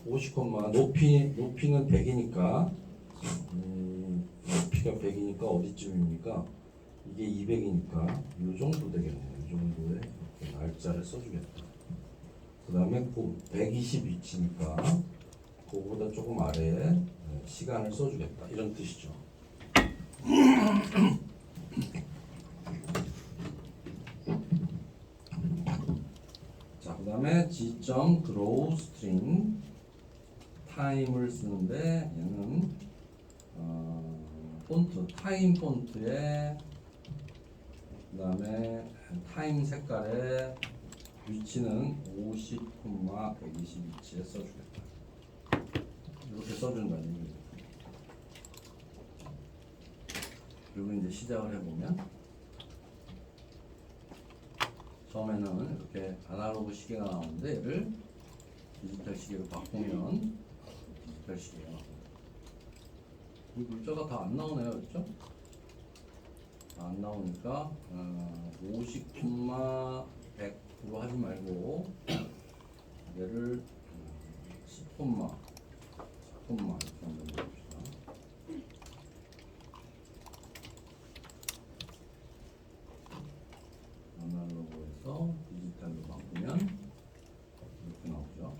50, 높이는 100이니까 높이가 100이니까 어디쯤입니까? 이게 200이니까 이 정도 되겠네요. 이 정도의 이렇게 날짜를 써주겠다. 그 다음에 120 위치니까 그거보다 조금 아래에 시간을 써주겠다. 이런 뜻이죠. 자, 그 다음에 G.draw string time을 쓰는데 얘는 폰트 타임 폰트에 그 다음에 타임 색깔의 위치는 50, 120 위치에 써주겠다. 이렇게 써준다는 얘기입니다. 그리고 이제 시작을 해보면 처음에는 이렇게 아날로그 시계가 나오는데 얘를 디지털 시계로 바꾸면 디지털 시계가 나옵니다. 이 글자가 다 안 나오네요, 그렇죠? 안 나오니까 50, 100으로 하지 말고 얘를 10, 4 이렇게 한번 해봅시다. 아날로그에서 디지털로 바꾸면 이렇게 나오죠.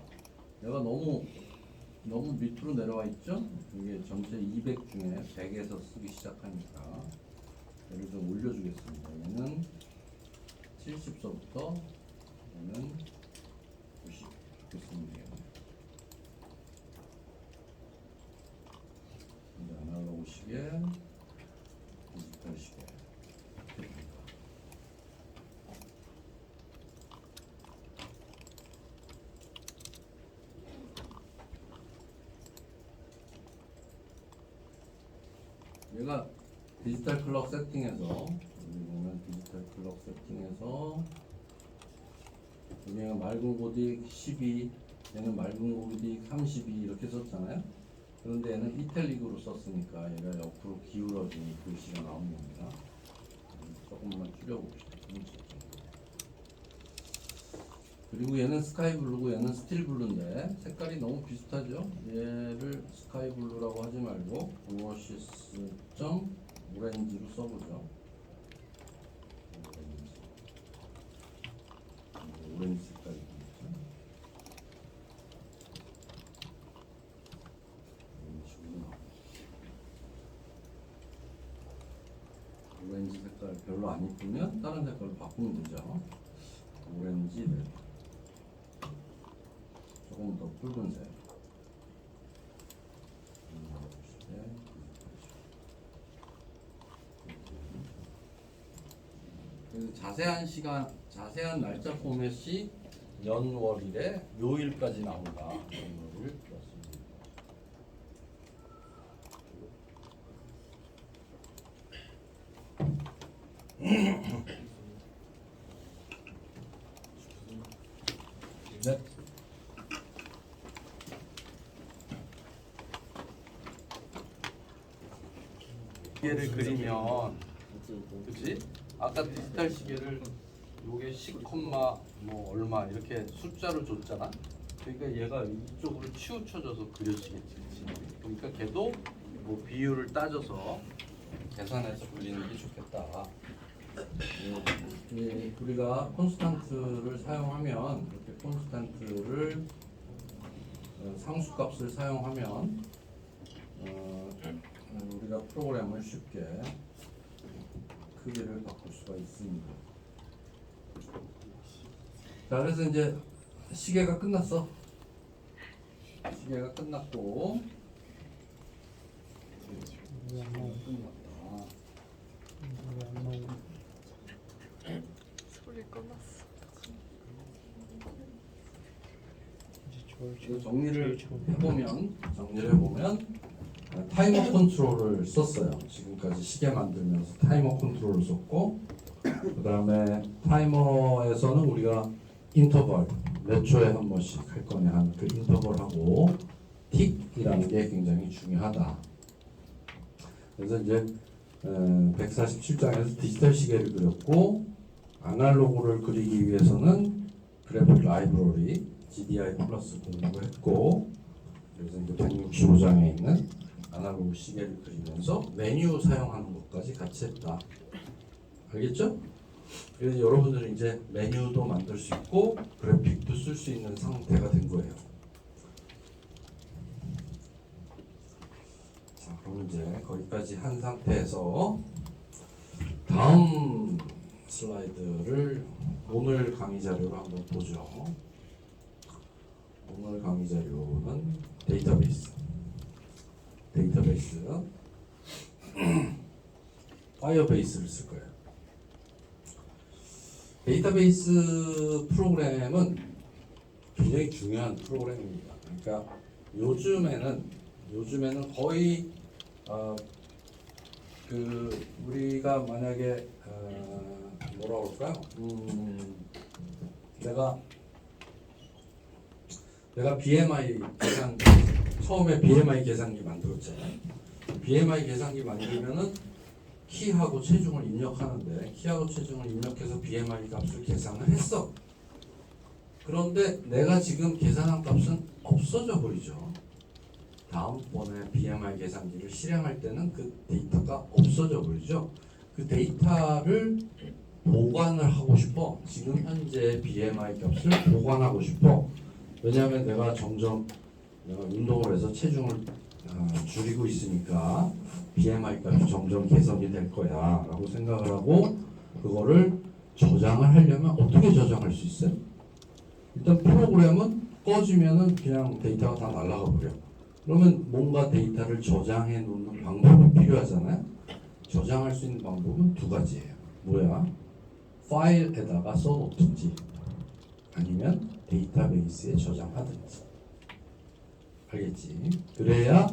얘가 너무 밑으로 내려와 있죠? 이게 전체 200 중에 100에서 쓰기 시작하니까 얘를 좀 올려주겠습니다. 얘는 70서부터 얘는 90 이렇게 쓰면 돼요. 이제 아날로그 시계, 디지털 시계. 얘가 디지털 클럭 세팅에서 여기 보면 디지털 클럭 세팅에서 여기가 맑은 고딕 12, 얘는 맑은 고딕 32 이렇게 썼잖아요. 그런데 얘는 이탈릭으로 썼으니까 얘가 옆으로 기울어진 글씨가 나오는 겁니다. 조금만 줄여봅시다. 그리고 얘는 스카이 블루고 얘는 스틸 블루인데 색깔이 너무 비슷하죠. 얘를 스카이 블루라고 하지 말고 오어시스 점 오렌지로 써보죠. 오렌지 색깔이 있죠. 오렌지 색깔 별로 안 이쁘면 다른 색깔로 바꾸면 되죠. 오렌지 네. 조금 더 붉은색. 그래서 자세한 날짜 포맷이 연월일에 묘일까지 나온다. 연월일 넣습니다. 네. 시계를 그리면, 그렇지? 아까 디지털 시계를 요게 10, 뭐 얼마 이렇게 숫자로 줬잖아. 그러니까 얘가 이쪽으로 치우쳐져서 그려지겠지. 그러니까 걔도 뭐 비율을 따져서 계산해서 그리는 게 좋겠다. 우리가 콘스탄트를 사용하면 이렇게 콘스탄트를 상수값을 사용하면 우리가 프로그램을 쉽게 크기를 바꿀 수가 있습니다. 자, 그래서 이제 시계가 끝났어. 시계가 끝났고 끝났다. 소리 꺼놨어. 이거 정리를 해보면 타이머 컨트롤을 썼어요. 지금까지 시계 만들면서 타이머 컨트롤을 썼고, 그 다음에 타이머에서는 우리가 인터벌 몇 초에 한 번씩 할 거냐 하는 그 인터벌하고 틱이라는 게 굉장히 중요하다. 그래서 이제 147장에서 디지털 시계를 그렸고, 아날로그를 그리기 위해서는 그래픽 라이브러리 GDI 플러스 공부했고, 그래서 이제 165장에 있는 아날로그 시계를 그리면서 메뉴 사용하는 것까지 같이 했다. 알겠죠? 그래서 여러분들은 이제 메뉴도 만들 수 있고 그래픽도 쓸 수 있는 상태가 된 거예요. 자, 그럼 이제 거기까지 한 상태에서 다음 슬라이드를 오늘 강의 자료로 한번 보죠. 오늘 강의 자료는 데이터베이스. 파이어베이스를 쓸 거예요. 데이터베이스 프로그램은 굉장히 중요한 프로그램입니다. 그러니까 요즘에는 거의 우리가 만약에 뭐라 그럴까요? 내가 BMI 계산기 처음에 BMI 계산기 만들었잖아요. BMI 계산기 만들면은 키하고 체중을 입력하는데 키하고 체중을 입력해서 BMI 값을 계산을 했어. 그런데 내가 지금 계산한 값은 없어져 버리죠. 다음번에 BMI 계산기를 실행할 때는 그 데이터가 없어져 버리죠. 그 데이터를 보관을 하고 싶어. 지금 현재 BMI 값을 보관하고 싶어. 왜냐하면 내가 운동을 해서 체중을 줄이고 있으니까 BMI 값이 점점 개선이 될 거야 라고 생각을 하고 그거를 저장을 하려면 어떻게 저장할 수 있어요? 일단 프로그램은 꺼지면은 그냥 데이터가 다 날아가 버려. 그러면 뭔가 데이터를 저장해 놓는 방법이 필요하잖아요. 저장할 수 있는 방법은 두 가지예요. 뭐야? 파일에다가 써놓든지 아니면 데이터베이스에 저장하든지. 알겠지? 그래야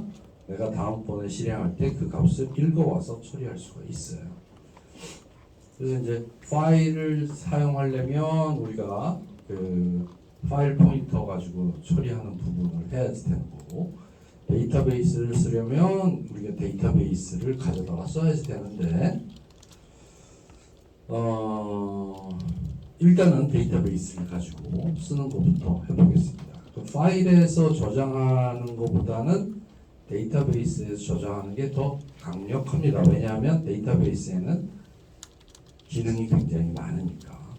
내가 다음번에 실행할 때 그 값을 읽어와서 처리할 수가 있어요. 그래서 이제 파일을 사용하려면 우리가 그 파일 포인터 가지고 처리하는 부분을 해야 되는 거고, 데이터베이스를 쓰려면 우리가 데이터베이스를 가져다가 써야지 되는데, 일단은 데이터베이스를 가지고 쓰는 것부터 해보겠습니다. 그 파일에서 저장하는 것보다는 데이터베이스에서 저장하는 게 더 강력합니다. 왜냐하면 데이터베이스에는 기능이 굉장히 많으니까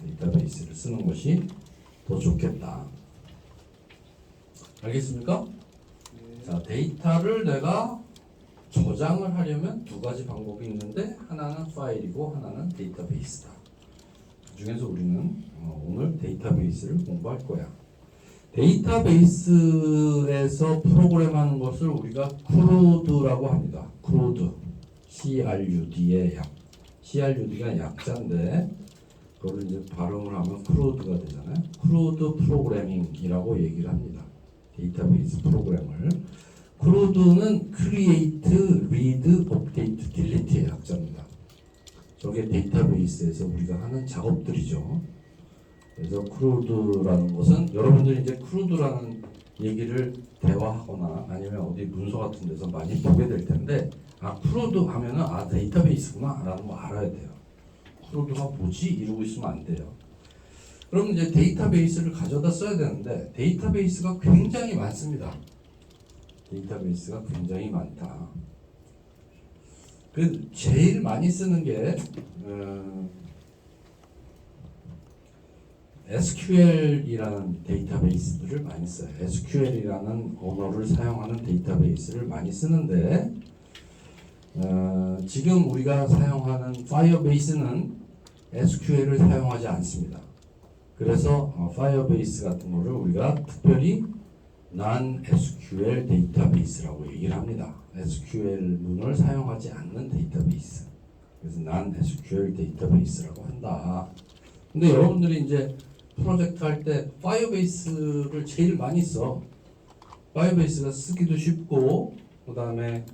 데이터베이스를 쓰는 것이 더 좋겠다. 알겠습니까? 자, 데이터를 내가 저장을 하려면 두 가지 방법이 있는데 하나는 파일이고 하나는 데이터베이스다. 그 중에서 우리는 오늘 데이터베이스를 공부할 거야. 데이터베이스에서 프로그램하는 것을 우리가 CRUD라고 합니다. CRUD, CRUD의 약. CRUD가 약자인데 그걸 이제 발음을 하면 CRUD가 되잖아요. CRUD 프로그래밍이라고 얘기를 합니다. 데이터베이스 프로그램을. CRUD는 Create, Read, Update, Delete의 약자입니다. 저게 데이터베이스에서 우리가 하는 작업들이죠. 그래서 CRUD라는 것은 여러분들이 이제 CRUD라는 얘기를 대화하거나 아니면 어디 문서 같은 데서 많이 보게 될 텐데, CRUD 하면은 데이터베이스구나 라는 거 알아야 돼요. CRUD가 뭐지? 이러고 있으면 안 돼요. 그럼 이제 데이터베이스를 가져다 써야 되는데 데이터베이스가 굉장히 많습니다. 데이터베이스가 굉장히 많다. 그 제일 많이 쓰는 게 SQL이라는 데이터베이스들을 많이 써요. SQL이라는 언어를 사용하는 데이터베이스를 많이 쓰는데 지금 우리가 사용하는 파이어베이스는 SQL을 사용하지 않습니다. 그래서 파이어베이스 같은 거를 우리가 특별히 non-SQL 데이터베이스라고 얘기를 합니다. SQL문을 사용하지 않는 데이터베이스. 그래서 non-SQL 데이터베이스라고 한다. 근데 여러분들이 이제 프로젝트 할 때 파이어베이스를 제일 많이 써. 파이어베이스가 쓰기도 쉽고 그 다음에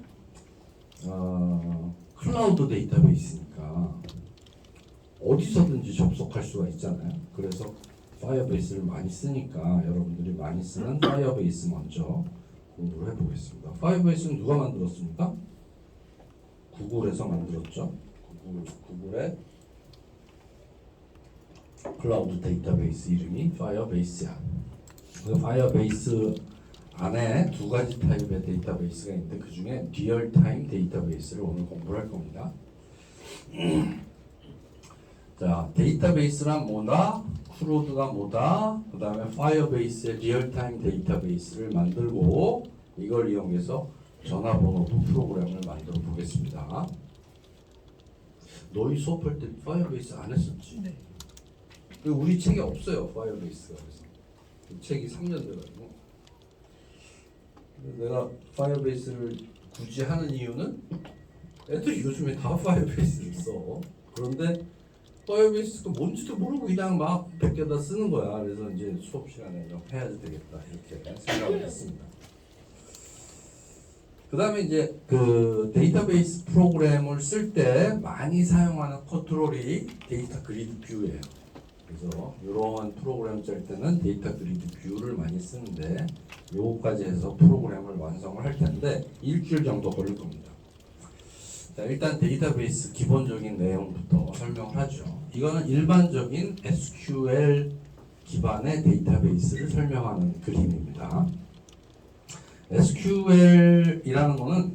클라우드 데이터베이스니까 어디서든지 접속할 수가 있잖아요. 그래서 파이어베이스를 많이 쓰니까 여러분들이 많이 쓰는 파이어베이스 먼저 공부를 해보겠습니다. 파이어베이스는 누가 만들었습니까? 구글에서 만들었죠. 구글의 클라우드 데이터베이스 이름이 파이어베이스야. 그 파이어베이스 안에 두 가지 타입의 데이터베이스가 있는데 그 중에 리얼타임 데이터베이스를 오늘 공부를 할 겁니다. 자, 데이터베이스란 뭐다? 크루드가 뭐다? 그 다음에 파이어베이스의 리얼타임 데이터베이스를 만들고 이걸 이용해서 전화번호부 프로그램을 만들어 보겠습니다. 너희 수업할 때 파이어베이스 안 했었지? 네. 우리 책에 없어요, 파이어베이스가. 그래서 이 책이 3년 돼가지고 내가 파이어베이스를 굳이 하는 이유는 애들이 요즘에 다 파이어베이스를 써. 그런데 파이어베이스가 뭔지도 모르고 그냥 막 베껴다 쓰는 거야. 그래서 이제 수업 시간에 이거 해야지 되겠다 이렇게 생각을 했습니다. 그 다음에 이제 그 데이터베이스 프로그램을 쓸 때 많이 사용하는 컨트롤이 데이터 그리드 뷰예요. 그래서 이러한 프로그램 짤 때는 데이터 그리드 뷰를 많이 쓰는데 요거까지 해서 프로그램을 완성을 할 텐데 일주일 정도 걸릴 겁니다. 자, 일단 데이터베이스 기본적인 내용부터 설명을 하죠. 이거는 일반적인 SQL 기반의 데이터베이스를 설명하는 그림입니다. SQL이라는 거는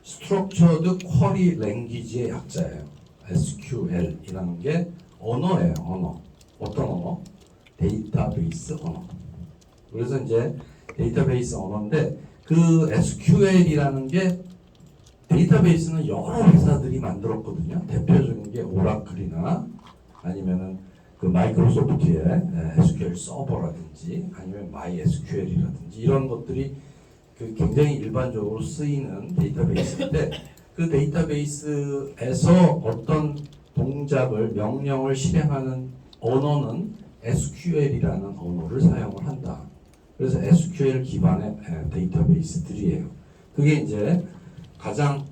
Structured Query Language의 약자예요. SQL이라는 게 언어예요, 언어. 어떤 언어? 데이터베이스 언어. 그래서 이제 데이터베이스 언어인데 그 SQL이라는 게 데이터베이스는 여러 회사들이 만들었거든요. 대표적인 게 오라클이나 아니면은 그 마이크로소프트의 SQL 서버라든지 아니면 MySQL이라든지 이런 것들이 그 굉장히 일반적으로 쓰이는 데이터베이스인데 그 데이터베이스에서 어떤 동작을 명령을 실행하는 언어는 SQL이라는 언어를 사용을 한다. 그래서 SQL 기반의 데이터베이스들이에요. 그게 이제 가장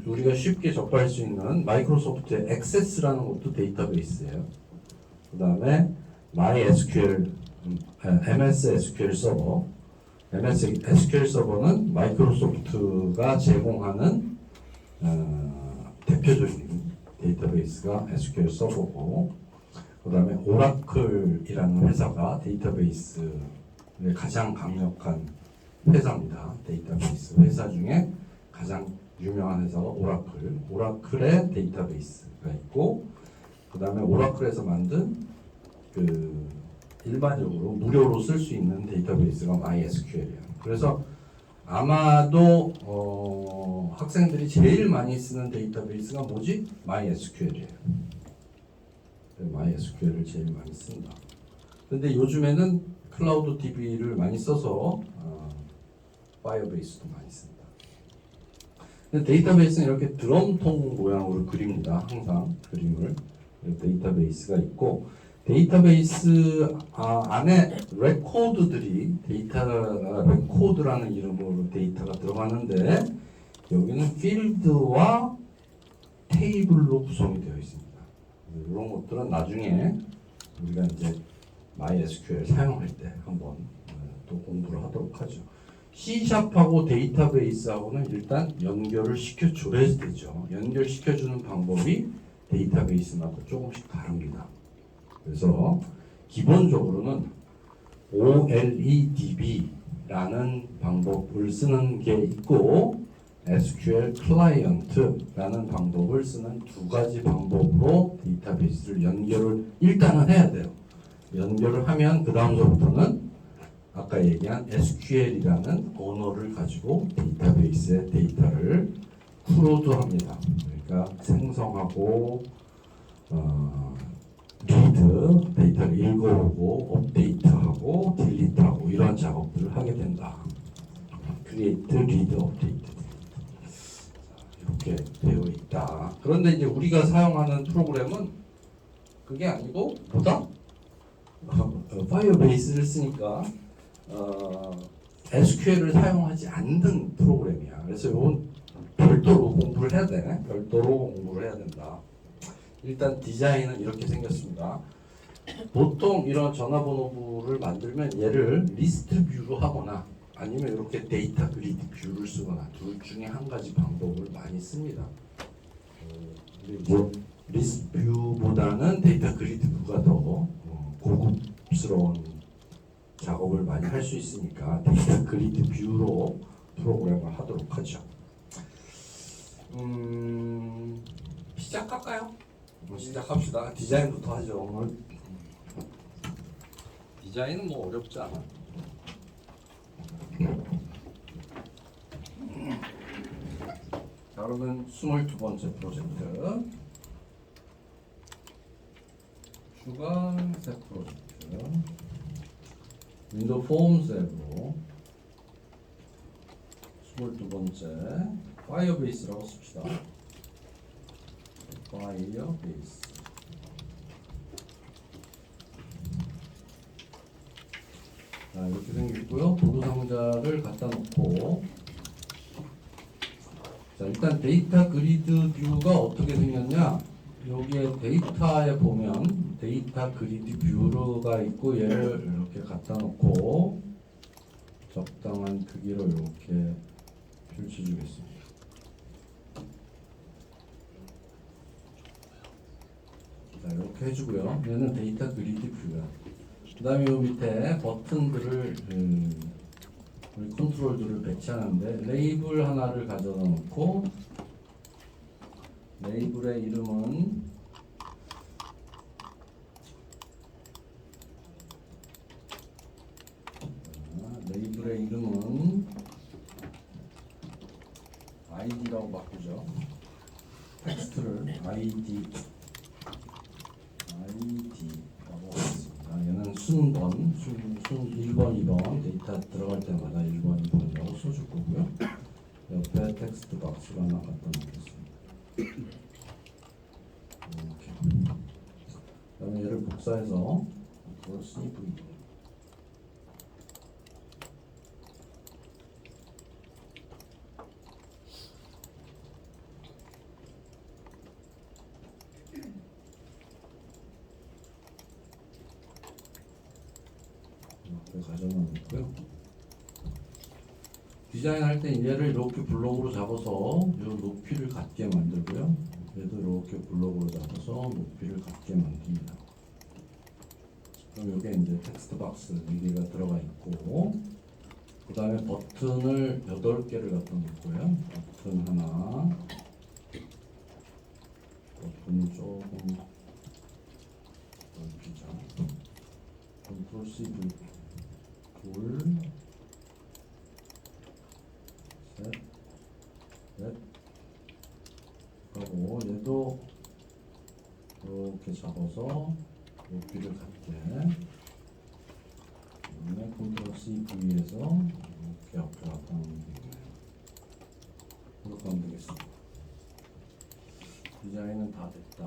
우리가 쉽게 접할 수 있는 마이크로소프트의 액세스라는 것도 데이터베이스예요. 그 다음에 MySQL, MS SQL 서버, MS SQL 서버는 마이크로소프트가 제공하는 대표적인 데이터베이스가 SQL 서버고, 그 다음에 오라클이라는 회사가 데이터베이스의 가장 강력한 회사입니다. 데이터베이스 회사 중에 가장 유명한 회사가 오라클의 데이터베이스가 있고, 그 다음에 오라클에서 만든 그 일반적으로 무료로 쓸 수 있는 데이터베이스가 MySQL이에요. 그래서 아마도 학생들이 제일 많이 쓰는 데이터베이스가 뭐지? MySQL이에요. MySQL을 제일 많이 쓴다. 근데 요즘에는 클라우드 DB를 많이 써서 파이어베이스도 많이 씁니다. 데이터베이스는 이렇게 드럼통 모양으로 그립니다. 항상 그림을. 데이터베이스가 있고 데이터베이스 안에 레코드들이 레코드라는 이름으로 데이터가 들어가는데 여기는 필드와 테이블로 구성이 되어 있습니다. 이런 것들은 나중에 우리가 이제 MySQL 사용할 때 한번 또 공부를 하도록 하죠. C#하고 데이터베이스하고는 일단 연결을 시켜줘야 되죠. 연결시켜주는 방법이 데이터베이스마다 조금씩 다릅니다. 그래서 기본적으로는 OLEDB라는 방법을 쓰는 게 있고 SQL 클라이언트라는 방법을 쓰는 두 가지 방법으로 데이터베이스를 연결을 일단은 해야 돼요. 연결을 하면 그 다음서부터는 아까 얘기한 SQL이라는 언어를 가지고 데이터베이스의 데이터를 크루드합니다. 그러니까 생성하고 리드 데이터를 읽어오고 업데이트하고 딜리트하고 이런 작업들을 하게 된다. 크리에이트, 리드, 업데이트 이렇게 되어 있다. 그런데 이제 우리가 사용하는 프로그램은 그게 아니고 뭐다? 파이어베이스를 쓰니까 SQL을 사용하지 않는 프로그램이야. 그래서 이건 별도로 공부를 해야 돼. 별도로 공부를 해야 된다. 일단 디자인은 이렇게 생겼습니다. 보통 이런 전화번호부를 만들면 얘를 리스트 뷰로 하거나 아니면 이렇게 데이터 그리드 뷰를 쓰거나 둘 중에 한 가지 방법을 많이 씁니다. 근데 이제 리스트 뷰보다는 데이터 그리드 뷰가 더 고급스러운 작업을 많이 할 수 있으니까 데이터 그리드 뷰로 프로그램을 하도록 하죠. 시작할까요? 시작합시다. 디자인부터 하죠. 오늘 디자인은 뭐 어렵지 않아. 자, 그러면 22번째 프로젝트 추가 새 프로젝트 윈도우 폼스 앱으로 22번째 파이어베이스라고 씁시다. 파이어베이스. 자, 이렇게 생겼고요. 도구 상자를 갖다 놓고, 자, 일단 데이터 그리드 뷰가 어떻게 생겼냐? 여기에 데이터에 보면 데이터 그리드 뷰가 있고 얘를 이렇게 갖다 놓고 적당한 크기로 이렇게 펼쳐주겠습니다. 자, 이렇게 해주고요. 얘는 데이터 그리드 뷰야. 그 다음에 요 밑에 버튼들을 우리 컨트롤들을 배치하는데 레이블 하나를 가져다 놓고 레이블의 이름은 레이블의 이름은 ID라고 바꾸죠. 텍스트를 ID라고 하겠습니다. 얘는 순번, 순 1번, 2번 데이터 들어갈 때마다 1번, 2번이라고 써줄 거고요. 옆에 텍스트 박스를 하나 갖다 놓겠습니다. 이렇게. 그다음에 얘를 복사해서 이걸 CV. 이렇게 가져다 놓고요. 디자인할 때 얘를 이렇게 블록으로 잡아서 이 높이를 같게 만들고요. 얘도 이렇게 블록으로 잡아서 높이를 같게 만듭니다. 그럼 여기에 이제 텍스트 박스 4개가 들어가 있고, 그 다음에 버튼을 8개를 갖다 놓고요. 버튼 하나, 버튼을 조금 넓히자. 컨트롤 C 둘, 셋, 넷 하고 얘도 이렇게 잡아서 높이를 갖게. 그다음에 컨트롤 C V에서 이렇게 앞에 갖다 놓으면 되겠네요. 이렇게 하면 되겠습니다. 디자인은 다 됐다.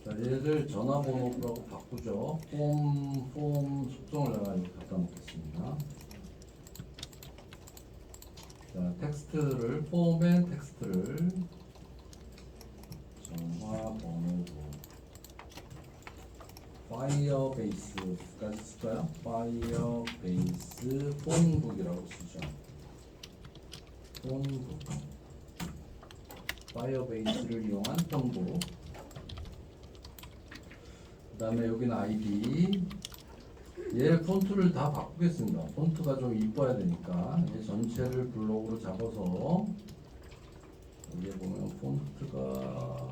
자, 얘를 전화번호라고 바꾸죠. 폼 속성을 내가 이렇게 갖다 놓겠습니다. 자, 텍스트를 폼의 텍스트를 전화번호로 파이어베이스까지 쓸까요? 파이어베이스 폰북이라고 쓰죠. 폰북. 파이어베이스를 이용한 폰북. 그 다음에 여기는 ID. 얘 폰트를 다 바꾸겠습니다. 폰트가 좀 이뻐야 되니까 얘 전체를 블록으로 잡아서 여기 보면 폰트가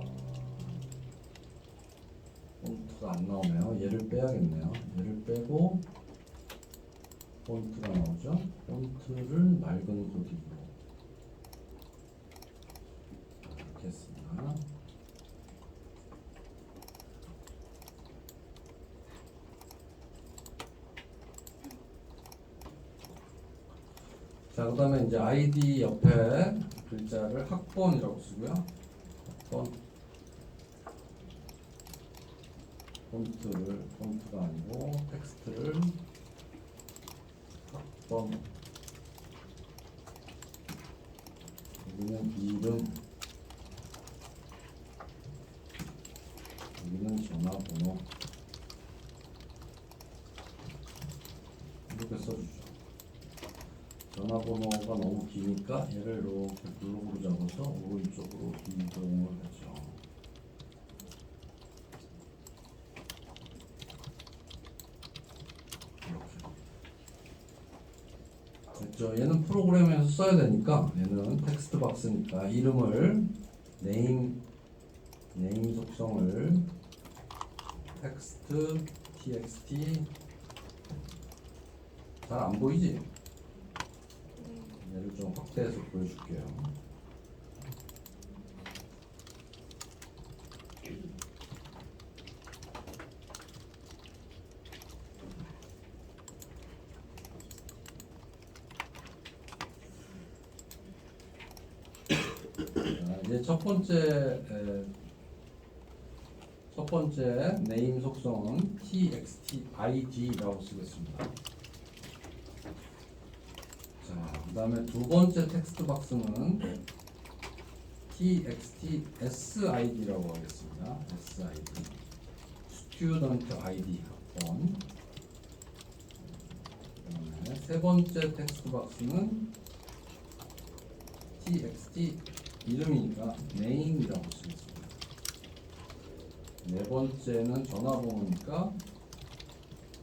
안 나오네요. 얘를 빼야겠네요. 얘를 빼고 폰트가 나오죠. 폰트를 맑은 코딩으로 이렇게 했습니다. 자, 그 다음에 이제 ID 옆에 글자를 학번이라고 쓰고요. 학번 폰트가 아니고 텍스트를 학번, 여기는 이름, 여기는 전화번호 이렇게 써주죠. 전화번호가 너무 기니까 얘를 이렇게 블록으로 잡아서 오른쪽으로 이동을 하죠. 됐죠? 얘는 프로그램에서 써야 되니까 얘는 텍스트 박스니까 이름을 네임 속성을 텍스트 txt 잘 안 보이지? 얘를 좀 확대해서 보여줄게요. 이제 첫 번째 네임 속성은 txtid라고 쓰겠습니다. 자, 그 다음에 두 번째 텍스트 박스는 txtsid라고 하겠습니다. sid 스튜던트 id 학번. 그다음에 세 번째 텍스트 박스는 txt 이름이니까 name이라고 쓰겠습니다. 네 번째는 전화번호니까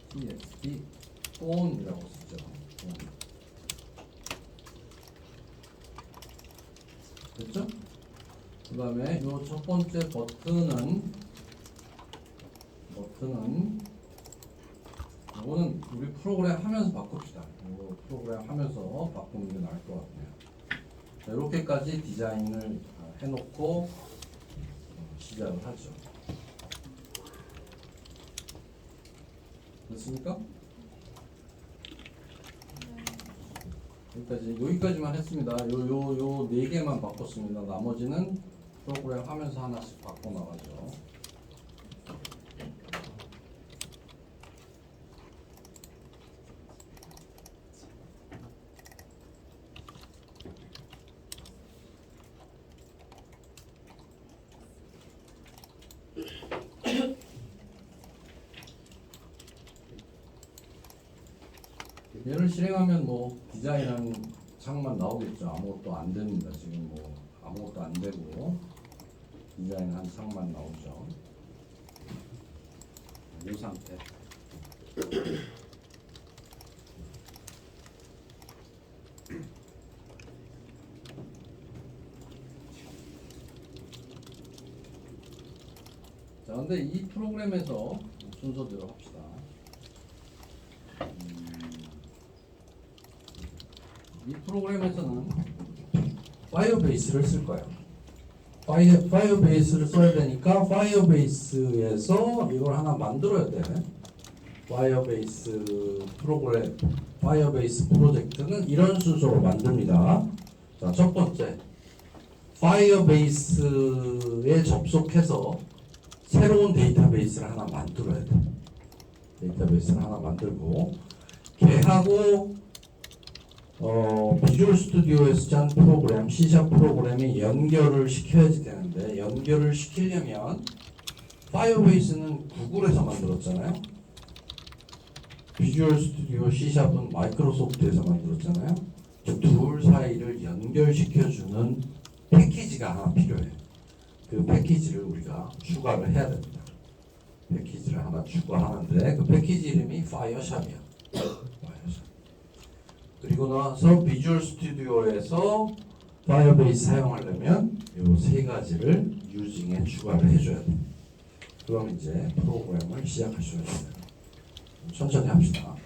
txt phone이라고 쓰죠. 됐죠? 그 다음에 이 첫 번째 버튼은 이거는 우리 프로그램 하면서 바꿉시다. 이거 프로그램 하면서 바꾸는 게 나을 것 같네요. 자, 이렇게까지 디자인을 해놓고 시작을 하죠. 됐습니까? 여기까지만 했습니다. 요 네 개만 바꿨습니다. 나머지는 프로그램 하면서 하나씩 바꿔 나가죠. 얘를 실행하면 뭐 디자인한 창만 나오겠죠. 아무것도 안 됩니다. 지금 뭐 아무것도 안 되고 디자인한 창만 나오죠. 이 상태. 자, 근데 이 프로그램에서 순서대로 합시다. 이 프로그램에서는 파이어베이스를 쓸 거예요. 파이어베이스를 써야 되니까 파이어베이스에서 이걸 하나 만들어야 돼. 파이어베이스 프로젝트는 이런 순서로 만듭니다. 자, 첫 번째, 파이어베이스에 접속해서 새로운 데이터베이스를 하나 만들어야 돼. 데이터베이스를 하나 만들고 걔하고 비주얼 스튜디오에서 짠 프로그램, C# 프로그램이 연결을 시켜야지 되는데 연결을 시키려면 파이어베이스는 구글에서 만들었잖아요. 비주얼 스튜디오 C#은 마이크로소프트에서 만들었잖아요. 둘 사이를 연결시켜주는 패키지가 하나 필요해. 그 패키지를 우리가 추가를 해야 됩니다. 패키지를 하나 추가하는데 그 패키지 이름이 파이어샵이야. 그리고 나서 비주얼 스튜디오에서 파이어베이스 사용하려면 가지를 유징에 추가를 해줘야 돼. 그럼 이제 프로그램을 시작할 수가 있어요. 천천히 합시다.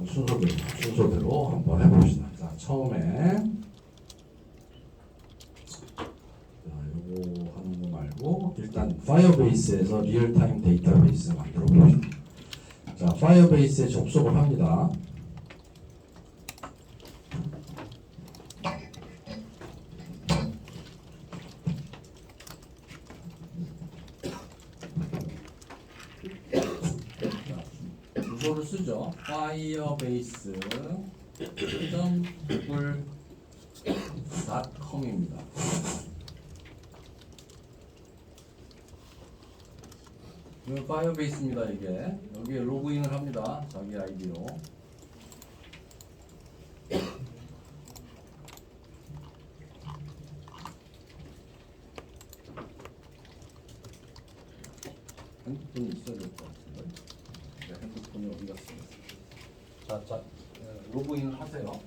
순서대로 한번 해봅시다. 자, 처음에 요거 하는 거 말고 일단 파이어베이스에서 리얼타임 데이터베이스 만들어 봅시다. 자, 파이어베이스에 접속을 합니다. 주소를 쓰죠. firebase.google.com입니다. 이건 파이어베이스입니다. 이게 여기에 로그인을 합니다. 자기 아이디로. 핸드폰이 있어야 될 것 같은데. 네, 핸드폰이 어디 갔어요? 자, 로그인을 하세요.